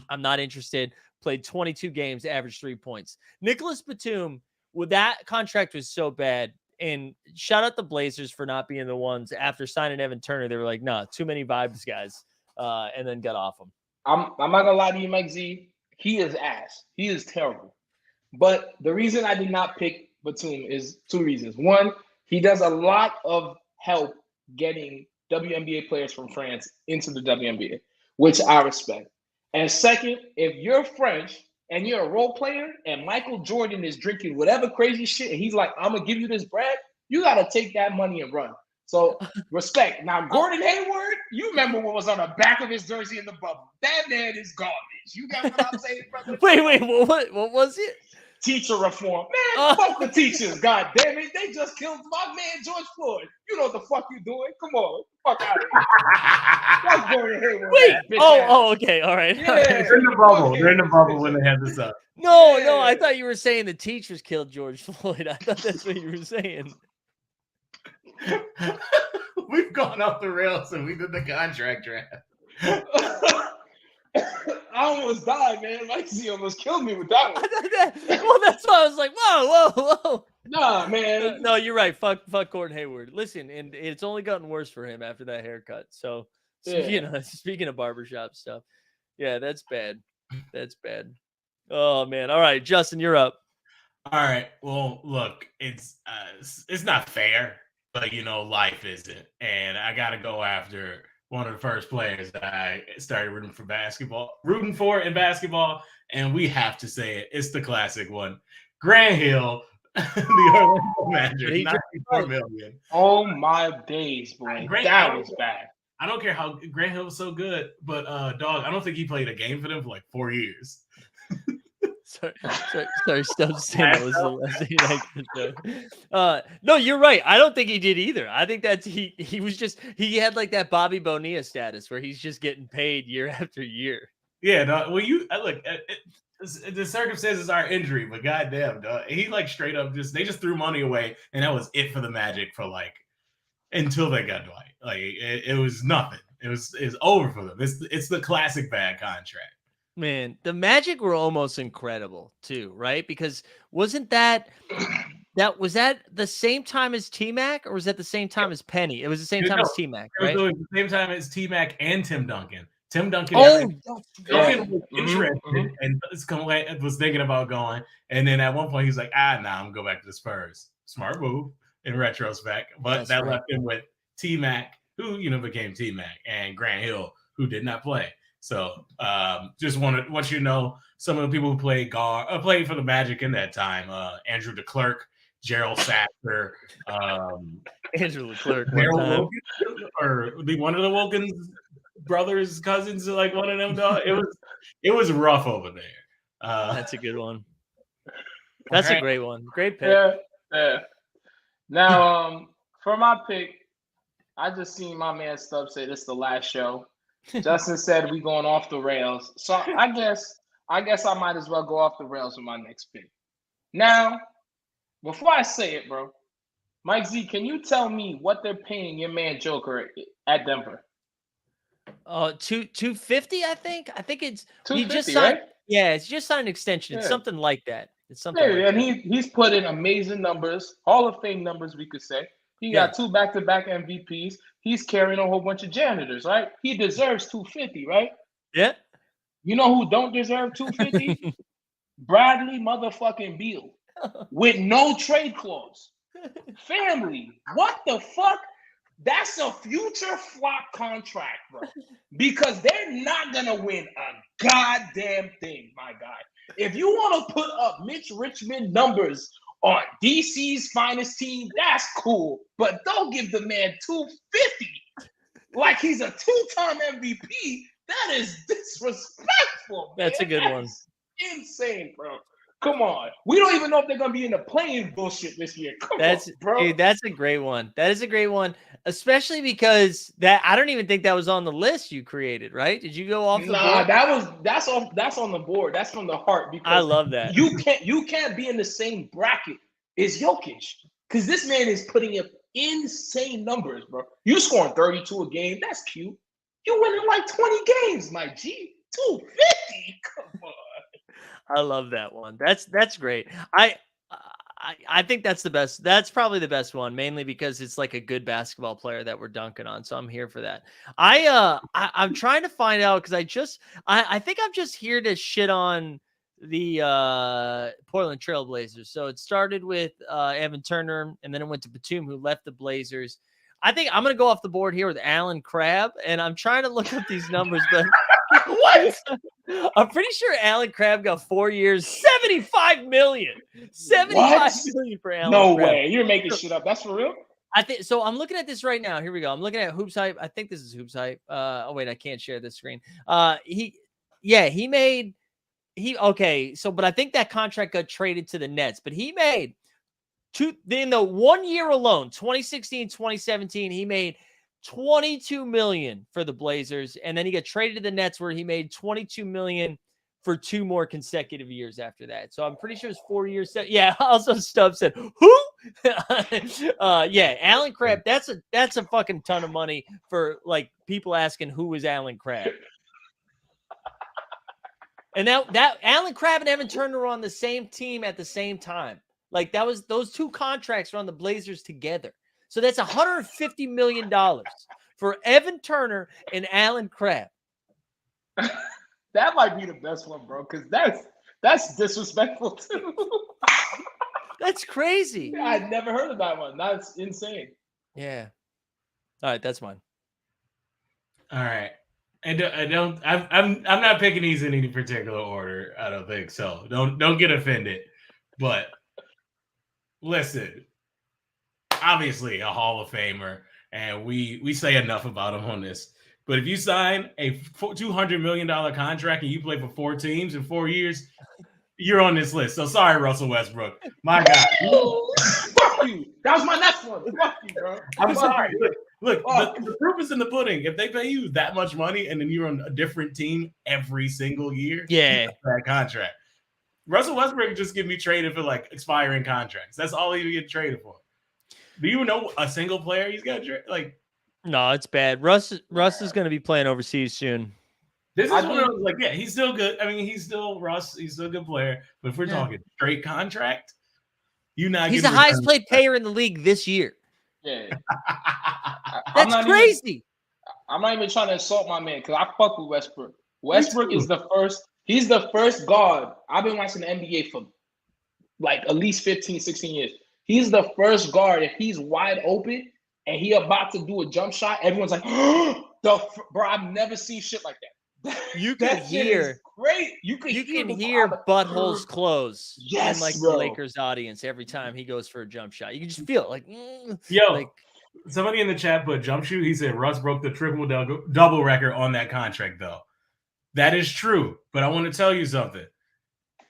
I'm not interested. Played 22 games, averaged 3 points. Nicholas Batum, that contract was so bad. And shout out the Blazers for not being the ones after signing Evan Turner. They were like, nah, too many vibes, guys. And then got off him. I'm not gonna lie to you, Mike Z. He is ass. He is terrible. But the reason I did not pick Batum is 2 reasons. One, he does a lot of help getting WNBA players from France into the WNBA, which I respect. And second, if you're French and you're a role player and Michael Jordan is drinking whatever crazy shit and he's like, I'm going to give you this bread, you got to take that money and run. So respect. Now, Gordon Hayward, you remember what was on the back of his jersey in the bubble. That man is garbage. You got what I'm saying, brother? Wait, what was it? Teacher reform. Man, fuck the teachers. God damn it. They just killed my man, George Floyd. You know what the fuck you doing. Come on. Fuck out of here. That's Gordon Hayward. Wait. Okay. All right. Yeah. They're in the bubble. They're in the bubble when they had this up. No. I thought you were saying the teachers killed George Floyd. I thought that's what you were saying. We've gone off the rails and we did the contract draft. I almost died, man. Mike Z almost killed me with that one. Well, that's why I was like, whoa. Nah, man. No, you're right. Fuck Gordon Hayward. Listen, and it's only gotten worse for him after that haircut. So, speaking of barbershop stuff, yeah, that's bad. That's bad. Oh man. All right, Justin, you're up. All right. Well, look, it's not fair, but life isn't, and I got to go after one of the first players that I started rooting for in basketball, and we have to say it. It's the classic one. Grant Hill, the Orlando Magic, $94 million. Oh my days, boy. That was bad. I don't care how Grant Hill was so good, but dog, I don't think he played a game for them for like 4 years. Sorry, Stubbs saying that was the last thing I could say. No, you're right. I don't think he did either. I think that's he had like that Bobby Bonilla status where he's just getting paid year after year. Yeah, dog, well, look, the circumstances are injury, but goddamn, dog, he like straight up they just threw money away, and that was it for the Magic for like until they got Dwight. Like it was nothing. It's over for them. It's the classic bad contract. Man, the Magic were almost incredible too, right? Because wasn't that was that the same time as T-Mac, or was that the same time as Penny? It was the same time as T-Mac, right? It was the same time as T-Mac and Tim Duncan. Tim Duncan, Duncan was interested and was thinking about going, and then at one point he's like, nah, I'm gonna go back to the Spurs. Smart move in retrospect, but that left him with T-Mac, who became T-Mac, and Grant Hill, who did not play. So just want you to know some of the people who played for the Magic in that time. Andrew DeClerc, Gerald Sasser, Andrew DeClerc, or one of the Wilkins brothers, cousins, like one of them. It was rough over there. That's a good one. That's a great one. Great pick. Yeah. Now, for my pick, I just seen my man Stubbs say this is the last show. Justin said we going off the rails. So I guess I might as well go off the rails with my next pick. Now, before I say it, bro, Mike Z, can you tell me what they're paying your man Joker at Denver? 250, I think. I think it's 250, he just signed. right? Yeah, it's just signed an extension. It's something like that. It's something. Yeah, and he's put in amazing numbers, Hall of Fame numbers, we could say. He got 2 back-to-back MVPs. He's carrying a whole bunch of janitors, right? He deserves 250, right? Yeah. You know who don't deserve 250? Bradley motherfucking Beal with no trade clause. Family, what the fuck? That's a future flop contract, bro. Because they're not gonna win a goddamn thing, my guy. If you want to put up Mitch Richmond numbers on DC's finest team, that's cool. But don't give the man 250 like he's a 2-time MVP. That is disrespectful. That's a good one. Insane, bro. Come on. We don't even know if they're gonna be in the playing bullshit this year. Come on, bro. Dude, that's a great one. That is a great one. especially because that I don't even think that was on the list you created, right? Did you go off the Nah, board? that's on the board. That's from the heart I because love that. you can't be in the same bracket as Jokic because this man is putting up insane numbers, bro. You scoring 32 a game, that's cute. You winning like 20 games, my G. 250. Come on. I love that one. That's great. I think that's the best. That's probably the best one, mainly because it's like a good basketball player that we're dunking on. So I'm here for that. I'm trying to find out because I think I'm just here to shit on the Portland Trailblazers. So it started with Evan Turner, and then it went to Batum, who left the Blazers. I think I'm gonna go off the board here with Alan Crabb, and I'm trying to look up these numbers, but What? I'm pretty sure Alan Crabb got 4 years, 75 million. 75 million for Alan No Crabb. way. You're making shit up. That's for real? I think so. I'm looking at this right now. Here we go. I'm looking at Hoops Hype. I think this is Hoops Hype. Oh wait, I can't share this screen. But I think that contract got traded to the Nets, but he made in the 1 year alone, 2016, 2017, he made 22 million for the Blazers, and then he got traded to the Nets where he made 22 million for 2 more consecutive years after that. So I'm pretty sure it's 4 years. Yeah. Also, Stubbs said, "Who?" Alan Crabb. That's a fucking ton of money for like people asking who is Alan Crabb. And that Alan Crabb and Evan Turner were on the same team at the same time. Like those 2 contracts were on the Blazers together. So that's $150 million for Evan Turner and Alan Crabb. That might be the best one, bro, because that's disrespectful too. That's crazy. I never heard of that one. That's insane. Yeah. All right, that's mine. All right. I'm not picking these in any particular order. I don't think so. Don't get offended. But listen, obviously a Hall of Famer, and we say enough about him on this. But if you sign a $200 million contract and you play for 4 teams in 4 years, you're on this list. So sorry, Russell Westbrook. My God. Fuck you. That was my next one. Fuck you, bro. I'm sorry. Look, the proof is in the pudding. If they pay you that much money and then you're on a different team every single year, yeah, that contract. Russell Westbrook just get me traded for like expiring contracts. That's all he get traded for. Do you know a single player he's got like? No, it's bad. Russ is going to be playing overseas soon. This is one of those, like, yeah, he's still good. I mean, he's still Russ. He's still a good player. But if we're talking straight contract, he's the highest paid player in the league this year. Yeah. That's crazy. I'm not even trying to insult my man because I fuck with Westbrook. Westbrook is the first. He's the first guard. I've been watching the NBA for like at least 15, 16 years. He's the first guard. If he's wide open and he about to do a jump shot, everyone's like, bro, I've never seen shit like that. You can hear great. You can hear buttholes close. Yes, in like bro. The Lakers audience every time he goes for a jump shot. You can just feel it, like like somebody in the chat put jump shoot. He said Russ broke the triple double record on that contract, though. That is true, but I want to tell you something.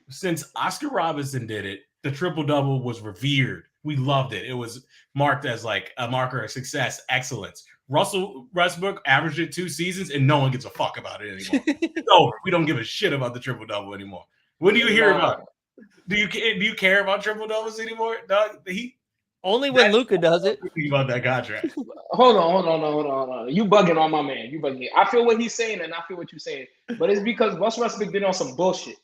Since Oscar Robertson did it, the triple double was revered. We loved it. It was marked as like a marker of success, excellence. Russell Westbrook averaged it 2 seasons, and no one gives a fuck about it anymore. It's over. We don't give a shit about the triple double anymore. When do you hear about it? Do you care about triple doubles anymore, dog? Only when Luka does it. About that contract. Hold on. You bugging on my man. You bugging. I feel what he's saying, and I feel what you're saying. But it's because Russell Westbrook been on some bullshit.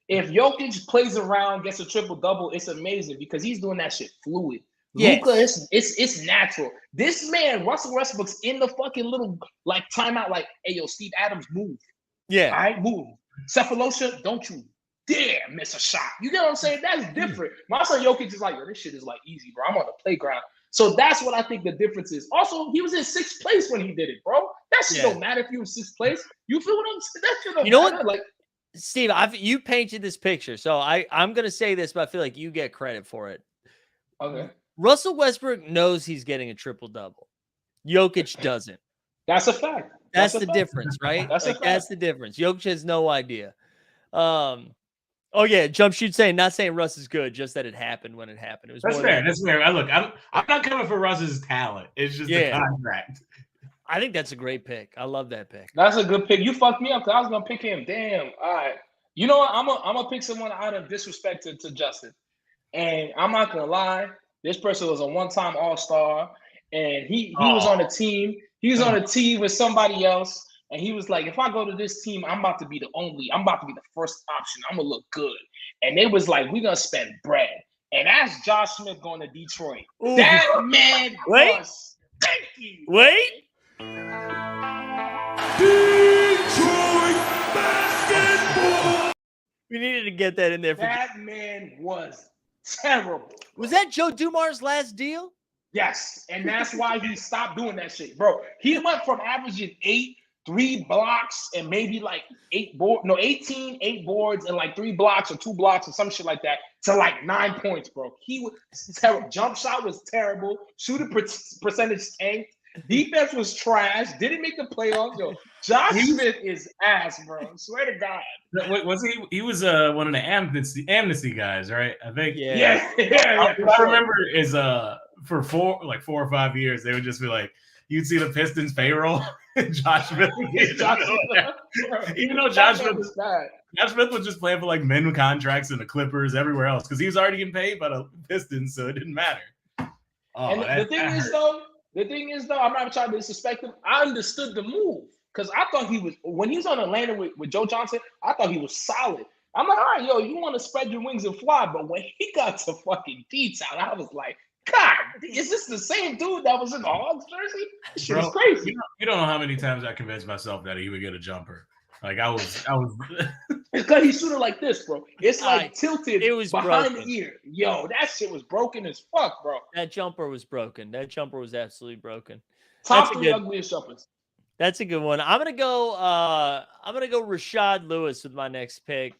If Jokic plays around, gets a triple double, it's amazing because he's doing that shit fluid. Yes. Luka, it's natural. This man, Russell Westbrook's in the fucking little like timeout, like, hey yo, Steve Adams, move. Yeah. All right, move. Cephalosha, don't you dare miss a shot. You get what I'm saying? That's different. My son Jokic is like, yo, this shit is like easy, bro. I'm on the playground. So that's what I think the difference is. Also, he was in 6th place when he did it, bro. That shit don't matter if you were 6th place. You feel what I'm saying? That shit don't matter. What? Like, Steve, you painted this picture, so I'm gonna say this, but I feel like you get credit for it. Okay. Russell Westbrook knows he's getting a triple double. Jokic doesn't. That's a fact. That's the difference, right? That's the difference. Jokic has no idea. Oh yeah, jump shoot saying not saying Russ is good, just that it happened when it happened. It was That's more fair. than- That's fair. Look, I'm not coming for Russ's talent. It's just the Yeah. contract. I think that's a great pick. I love that pick. That's a good pick. You fucked me up because I was gonna pick him. Damn. All right. You know what? I'm gonna pick someone out of disrespect to Justin. And I'm not gonna lie, this person was a one-time All-Star, and he was on a team. He was on a team with somebody else, and he was like, if I go to this team, I'm about to be the first option. I'm gonna look good. And they was like, we're gonna spend bread. And that's Josh Smith going to Detroit. Ooh. That man Wait. was thank you. Wait. Detroit basketball. We needed to get that in there. That man was terrible. Was that Joe Dumars' last deal? Yes, and that's why he stopped doing that shit, bro. He went from averaging 3 blocks, and maybe like 8 boards, and like 3 blocks or 2 blocks or some shit like that to like 9 points, bro. He was terrible. Jump shot was terrible. Shooting percentage tanked. Defense was trash. Didn't make the playoffs. Yo, Josh Smith is ass, bro. I swear to God. Was he? He was one of the amnesty guys, right? I think. Yeah. I remember is for 4 or 5 years they would just be like, you'd see the Pistons payroll. Josh Smith. Even though Josh Smith was just playing for like men contracts and the Clippers, everywhere else, because he was already getting paid by the Pistons, so it didn't matter. And the thing is, though, I'm not trying to disrespect him. I understood the move because I thought he was, when he was on Atlanta with Joe Johnson, I thought he was solid. I'm like, all right, yo, you want to spread your wings and fly. But when he got to fucking D-Town, I was like, God, is this the same dude that was in the Hawks jersey? This shit is crazy. You don't know how many times I convinced myself that he would get a jumper. Like I was. It's because he's shooting like this, bro. It's like tilted it was behind broken. the ear. Yo, that shit was broken as fuck, bro. That jumper was broken. That jumper was absolutely broken. Top That's a 3 good- ugliest jumpers. That's a good one. I'm gonna go Rashad Lewis with my next pick.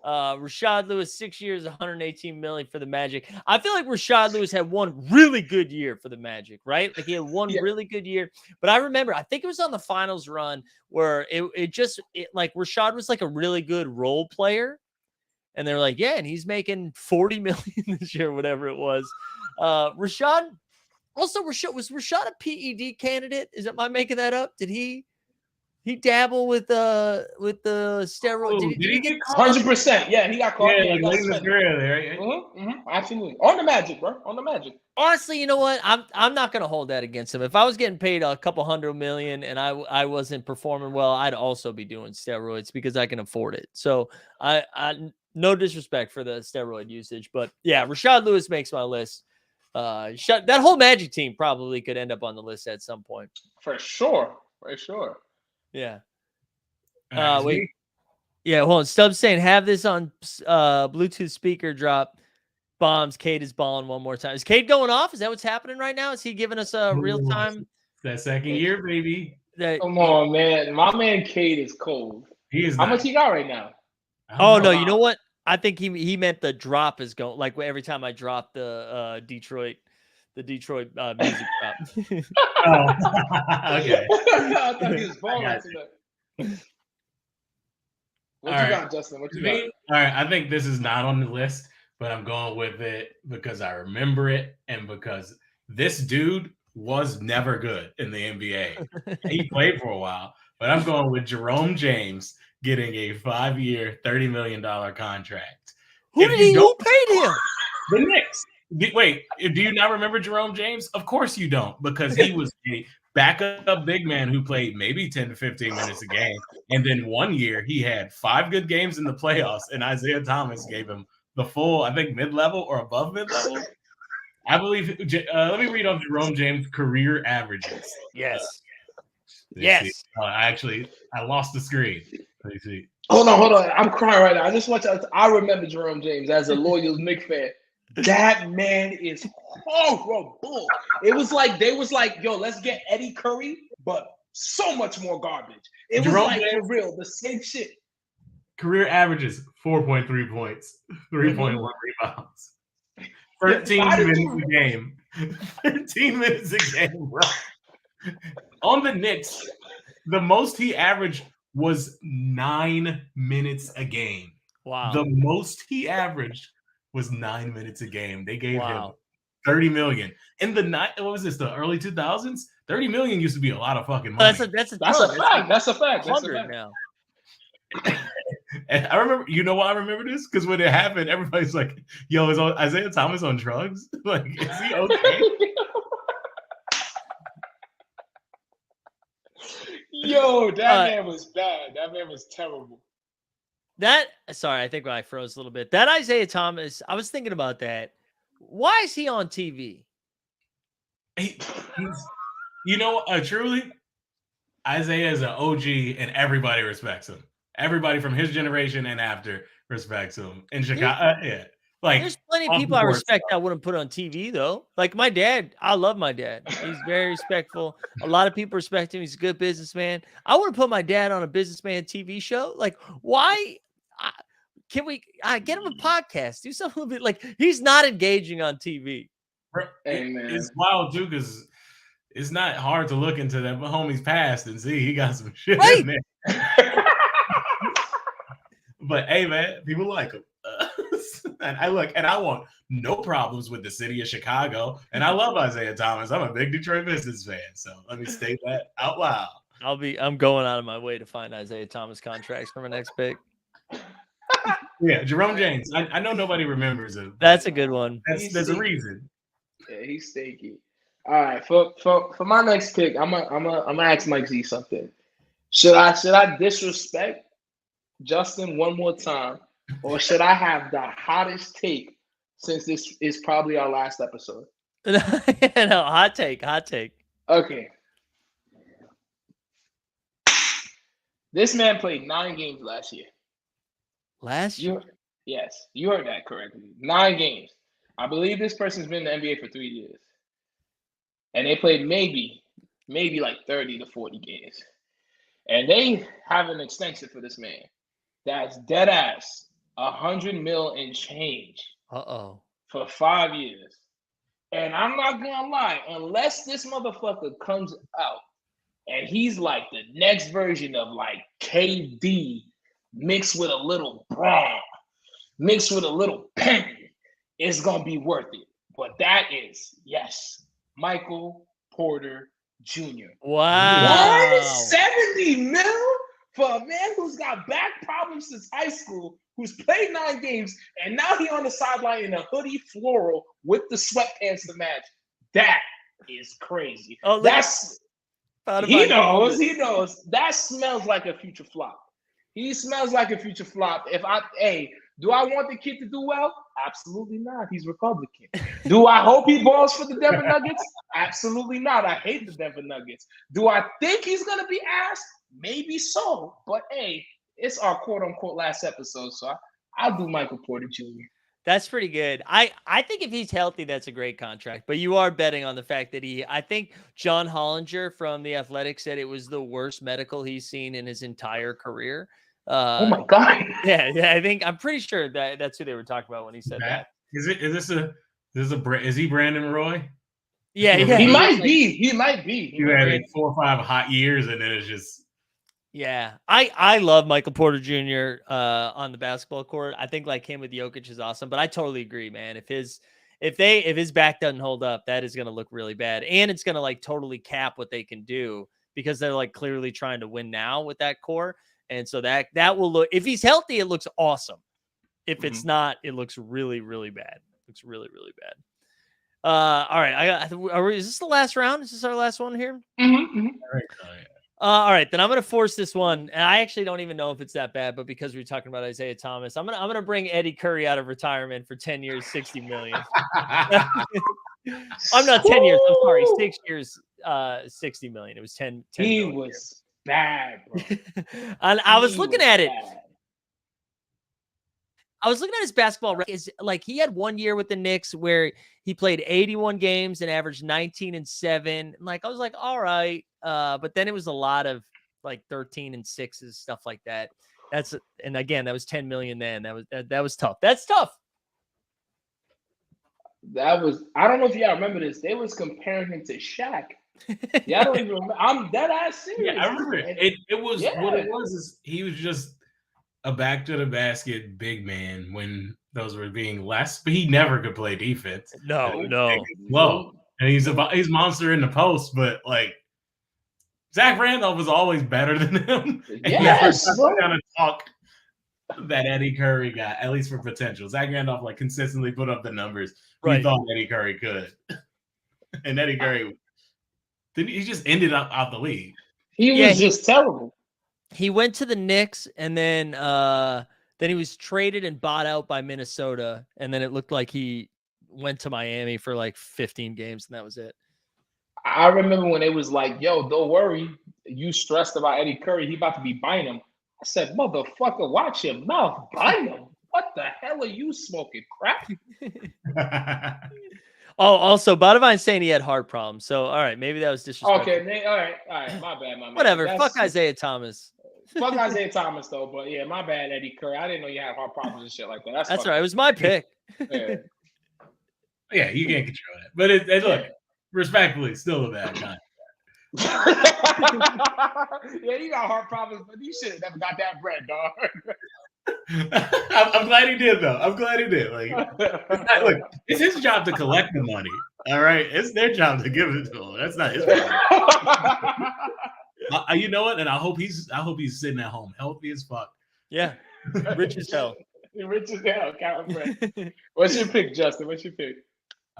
Rashad Lewis, 6 years, 118 million for the Magic. I feel like Rashad Lewis had one really good year for the Magic, right? Like he had one really good year. But I remember, I think it was on the finals run where it like Rashad was like a really good role player. And they're like, yeah, and he's making 40 million this year, whatever it was. Rashad, was Rashad a PED candidate? Am I making that up? Did he dabble with the steroid? Did he get 100%. Yeah, he got caught. Yeah, he like got late in the suspended. career there. Absolutely. On the Magic, bro. On the Magic. Honestly, you know what? I'm not gonna hold that against him. If I was getting paid a couple $100 million and I wasn't performing well, I'd also be doing steroids because I can afford it. So I no disrespect for the steroid usage, but yeah, Rashad Lewis makes my list. That whole Magic team probably could end up on the list at some point. For sure. Yeah. Wait. Wait. Yeah, hold on. Stubbs saying have this on Bluetooth speaker drop. Bombs. Cade is balling one more time. Is Cade going off? Is that what's happening right now? Is he giving us a real time? That second year, baby. Come on, man. My man Cade is cold. He is. How much he got right now? Oh no, you know what? I think he meant the drop is going like every time I drop the Detroit music drop. Oh, okay. I thought he was balling today. What All you right. got, Justin? What you Me? got? All right. I think this is not on the list, but I'm going with it because I remember it and because this dude was never good in the NBA. He played for a while, but I'm going with Jerome James getting a 5-year, $30 million contract. Who paid him? The Knicks. Wait, do you not remember Jerome James? Of course you don't, because he was a backup big man who played maybe 10 to 15 minutes a game. And then one year he had 5 good games in the playoffs, and Isaiah Thomas gave him the full, I think, mid-level or above mid-level. I believe, let me read on Jerome James' career averages. Yes. Let's see. I lost the screen. Let me see. Hold on. I'm crying right now. I just want to. I remember Jerome James as a loyal Knicks fan. That man is horrible. It was like they was like, yo, let's get Eddie Curry, but so much more garbage. It was like for real, the same shit. Career averages 4.3 points, 3.1 rebounds, 13 minutes a game. 13 minutes a game, bro. On the Knicks, the most he averaged was 9 minutes a game. Wow. The most he averaged was 9 minutes a game. They gave him Wow. 30 million. In the what was this, the early 2000s? 30 million used to be a lot of fucking money. That's a That's ton. a fact. That's a fact. That's a 100 fact. now. And I remember, you know why I remember this? Because when it happened, everybody's like, yo, is Isaiah Thomas on drugs? Like, is he okay? Yo, that man was bad. That man was terrible. Sorry, I think I froze a little bit. That Isaiah Thomas, I was thinking about that. Why is he on TV? You know, truly, Isaiah is an OG and everybody respects him. Everybody from his generation and after respects him. In Chicago, yeah. Like, there's plenty of people I respect I wouldn't put on TV, though. Like my dad, I love my dad. He's very respectful. A lot of people respect him. He's a good businessman. I wouldn't put my dad on a businessman TV show. Like, why? Can we get him a podcast? Do something a little bit like he's not engaging on TV. Hey, man. It's wild too because it's not hard to look into that homie's past and see he got some shit in there. But hey, man, people like him. And I want no problems with the city of Chicago. And I love Isaiah Thomas. I'm a big Detroit Pistons fan. So let me state that out loud. I'm going out of my way to find Isaiah Thomas contracts for my next pick. Yeah, Jerome James. I know nobody remembers him. That's a good one. There's a reason. Yeah, he's stinky. All right, for my next pick, I'm gonna ask Mike Z something. Should I disrespect Justin one more time, or should I have the hottest take since this is probably our last episode? No, hot take. Okay. This man played 9 games last year. Last year? Yes, you heard that correctly. 9 games. I believe this person's been in the NBA for 3 years. And they played maybe like 30 to 40 games. And they have an extension for this man. That's dead ass $100 million and change. For 5 years. And I'm not gonna lie, unless this motherfucker comes out and he's like the next version of like KD mixed with a little Braun, mixed with a little Penn, it's gonna be worth it. But that is, yes, Michael Porter Jr. Wow. 170 mil for a man who's got back problems since high school, who's played 9 games, and now he on the sideline in a hoodie floral with the sweatpants to match. That is crazy. Oh, he knows. That smells like a future flop. He smells like a future flop. Do I want the kid to do well? Absolutely not. He's Republican. Do I hope he balls for the Denver Nuggets? Absolutely not. I hate the Denver Nuggets. Do I think he's going to be asked? Maybe so. But, hey, it's our quote-unquote last episode, so I'll do Michael Porter Jr. That's pretty good. I think if he's healthy, that's a great contract. But you are betting on the fact that I think John Hollinger from The Athletic said it was the worst medical he's seen in his entire career. Oh my God. Yeah. I'm pretty sure that's who they were talking about when he said that. Is he Brandon Roy? Yeah. He might be. He had like 4 or 5 hot years, and then it's just. Yeah, I love Michael Porter Jr. On the basketball court. I think like him with Jokic is awesome, but I totally agree, man. If his back doesn't hold up, that is going to look really bad, and it's going to like totally cap what they can do because they're like clearly trying to win now with that core, and so that will look. If he's healthy, it looks awesome. If it's not, it looks really, really bad. It looks really, really bad. All right, is this the last round? Is this our last one here? Mm-hmm. All right, then I'm gonna force this one, and I actually don't even know if it's that bad, but because we're talking about Isaiah Thomas, I'm gonna bring Eddie Curry out of retirement for 10 years, $60 million. I'm not 10 years. I'm sorry, 6 years, $60 million. It was 10 He million. was bad, bro. And I was looking at it. I was looking at his basketball record. Like he had 1 year with the Knicks where he played 81 games and averaged 19 and 7. Like I was like, all right. But then it was a lot of like 13 and 6s, stuff like that. And again, that was 10 million then. That was tough. That's tough. I don't know if y'all remember this. They was comparing him to Shaq. Yeah, I don't even remember. I'm dead ass serious. Yeah, I remember it. What it was is he was just a back to the basket big man when those were being less, but he never could play defense. No. Slow. And he's monster in the post, but like Zach Randolph was always better than him. Yes, and bro. never kind of talk that Eddie Curry got, at least for potential. Zach Randolph like consistently put up the numbers we Right. thought Eddie Curry could. And Eddie Curry, he just ended up out the league. He was just terrible. He went to the Knicks, and then he was traded and bought out by Minnesota, and then it looked like he went to Miami for like 15 games, and that was it. I remember when it was like, yo, don't worry, you stressed about Eddie Curry, he about to be buying him. I said, motherfucker, watch your mouth, buy him. What the hell are you smoking, crack? Oh, also, Badavine's saying he had heart problems. So, all right, maybe that was disrespectful. Okay, all right, my bad, my man. Whatever. Fuck Isaiah Thomas. Fuck Isaiah Thomas, though. But yeah, my bad, Eddie Curry. I didn't know you had heart problems and shit like that. That's all right. It was my pick. Yeah. Yeah, you can't control that. But look, respectfully, still a bad guy. Yeah, you got heart problems, but you should have never got that bread, dog. I'm glad he did, though. I'm glad he did. Like, look, it's his job to collect the money. All right, it's their job to give it to him. That's not his job. You know what? And I hope he's sitting at home, healthy as fuck. Yeah, rich as hell. Rich as hell, Calvin Brand. What's your pick, Justin? What's your pick?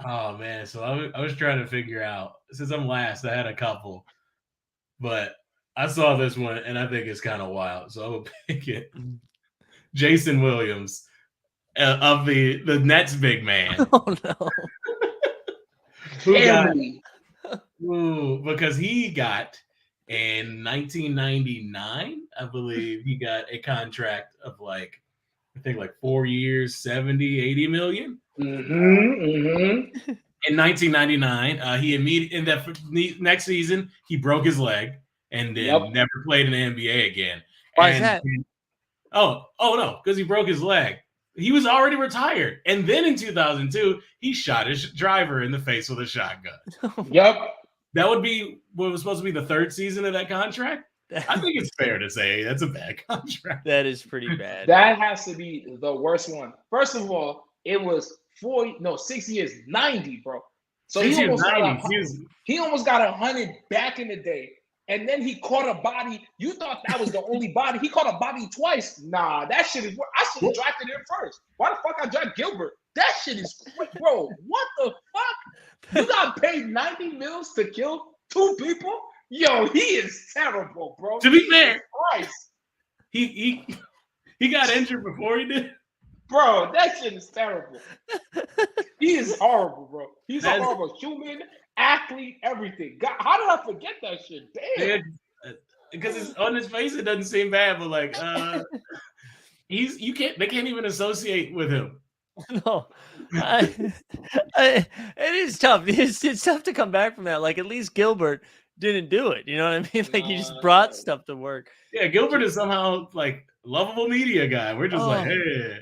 Oh man, so I was trying to figure out. Since I'm last, I had a couple, but I saw this one and I think it's kind of wild. So I will pick it. Jason Williams of the Nets big man. Oh no. Because he got in 1999, I believe he got a contract of like 4 years, 70, 80 million. In 1999, he immediately in that next season he broke his leg and then never played in the NBA again. Why is that? Oh no, because he broke his leg. He was already retired, and then in 2002 he shot his driver in the face with a shotgun. Yep, that would be what was supposed to be the third season of that contract. I think it's fair to say that's a bad contract. That is pretty bad. That has to be the worst one. First of all, it was 6 years, 90, bro. So he almost got 100 back in the day. And then he caught a body. You thought that was the only body. He caught a body twice. Nah, that shit is. I should have drafted him first. Why the fuck I drafted Gilbert? That shit is, bro. What the fuck? You got paid 90 mils to kill 2 people? Yo, he is terrible, bro. To be fair, Christ. He got injured before he did. Bro, that shit is terrible. He is horrible, bro. He's a horrible human, athlete, everything. God, how did I forget that shit? Damn. Because it's on his face, it doesn't seem bad, but like they can't even associate with him. No, it is tough. It's tough to come back from that. Like at least Gilbert didn't do it. You know what I mean? Like he just brought stuff to work. Yeah, Gilbert is somehow like lovable media guy. We're just like, hey.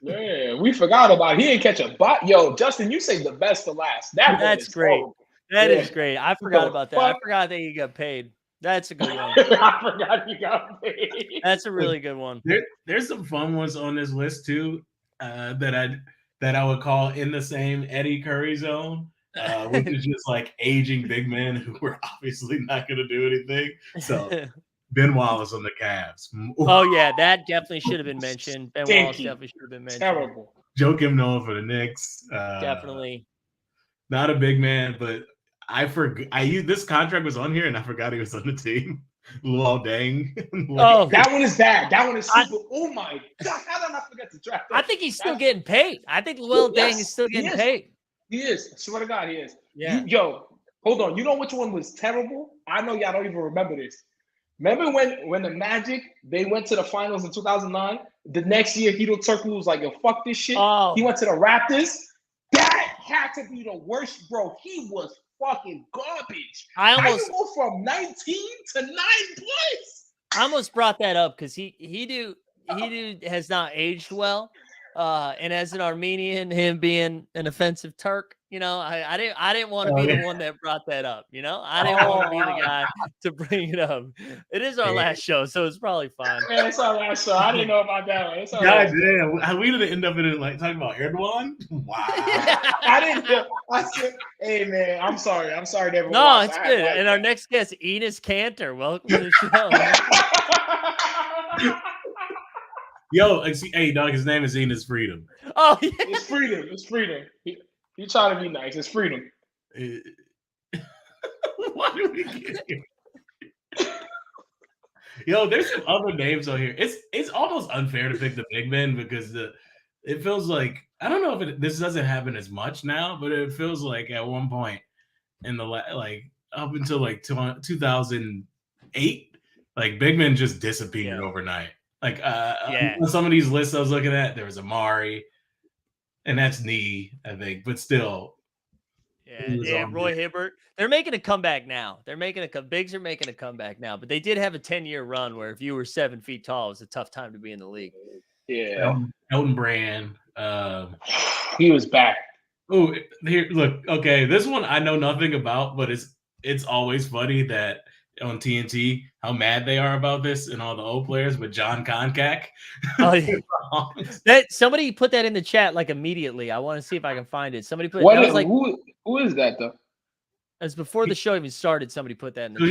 Yeah, we forgot about it. He didn't catch a bot. Yo, Justin, you saved the best for last. That's great. Horrible. That is great. I forgot about that. I forgot that you got paid. That's a good one. I forgot you got paid. That's a really good one. There's some fun ones on this list too that I would call in the same Eddie Curry zone, which is just like aging big men who were obviously not going to do anything. So Ben Wallace on the Cavs. Oh yeah, that definitely should have been mentioned. Ben Wallace definitely should have been mentioned. Terrible. Joakim Noah for the Knicks. Definitely. Not a big man, but I forgot. This contract was on here, and I forgot he was on the team. Luol Deng. That one is bad. That one is super. Oh my god! How did I forget to draft that? I think he's still getting paid. I think Luol Deng is still getting paid. He is. I swear to God, he is. Yeah. Yo, hold on. You know which one was terrible? I know y'all don't even remember this. Remember when the Magic, they went to the finals in 2009? The next year, Hedo Turkoglu was like, yo, fuck this shit. Oh. He went to the Raptors. That had to be the worst, bro. He was fucking garbage. How you go from 19 to 9 points? I almost brought that up because he has not aged well. And as an Armenian, him being an offensive Turk, You know, I didn't want to Oh, be yeah. the one that brought that up. You know, I didn't want to be the guy to bring it up. It is our Yeah. last show, so it's probably fine. Man, it's our last show. I didn't know about that one. It's our God last show. damn. How we didn't end up in it like talking about Erdogan? Wow. I didn't know. I said, hey man, I'm sorry. I'm sorry to everyone. No, watched. it's I had good. like And our that. next guest, Enos Cantor. Welcome to the show. Yo, hey, dog, his name is Enos Freedom. Oh, yeah. It's freedom. It's freedom. He trying to be nice. It's freedom. Why do we get here? Yo, there's some other names on here. It's almost unfair to pick the big men because it feels like I don't know if this doesn't happen as much now, but it feels like at one point in the like up until like 2008, like big men just disappeared overnight. Like on some of these lists I was looking at, there was Amari, and that's knee, I think, but still. Yeah, Roy Hibbert. They're making a comeback now. Bigs are making a comeback now, but they did have a 10-year run where if you were 7 feet tall, it was a tough time to be in the league. Yeah. Elton Brand. He was back. Oh, here, look. Okay, this one I know nothing about, but it's always funny that on TNT how mad they are about this and all the old players. But John Koncak. Oh, yeah. Somebody put that in the chat like immediately. I want to see if I can find it. Somebody put that was like who is that though? As before the show even started, somebody put that in the chat.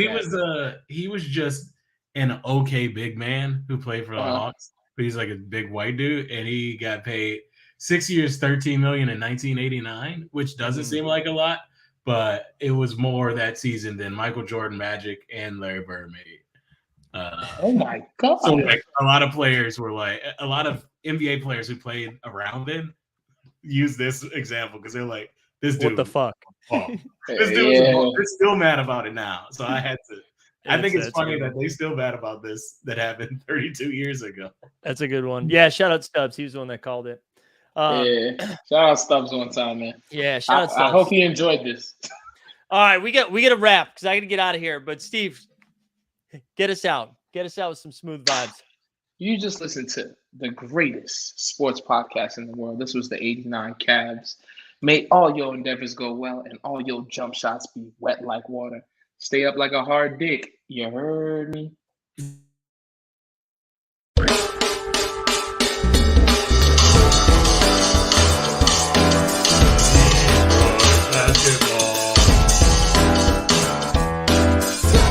He was just an okay big man who played for the Hawks, but he's like a big white dude, and he got paid 6 years, $13 million in 1989, which doesn't seem like a lot, but it was more that season than Michael Jordan, Magic, and Larry Bird made. Oh my god! So like a lot of players were like a lot of NBA players who played around then use this example because they're like, this dude. What the fuck? Oh, this dude they're still mad about it now. So I had to. I think it's funny that they still mad about this that happened 32 years ago. That's a good one. Yeah, shout out Stubbs. He was the one that called it. Yeah, shout out Stubbs one time, man. Yeah, shout out Stubbs. I hope he enjoyed this. All right, we got a wrap because I got to get out of here. But Steve, get us out. Get us out with some smooth vibes. You just listened to the greatest sports podcast in the world. This was the 89 Cavs. May all your endeavors go well and all your jump shots be wet like water. Stay up like a hard dick. You heard me?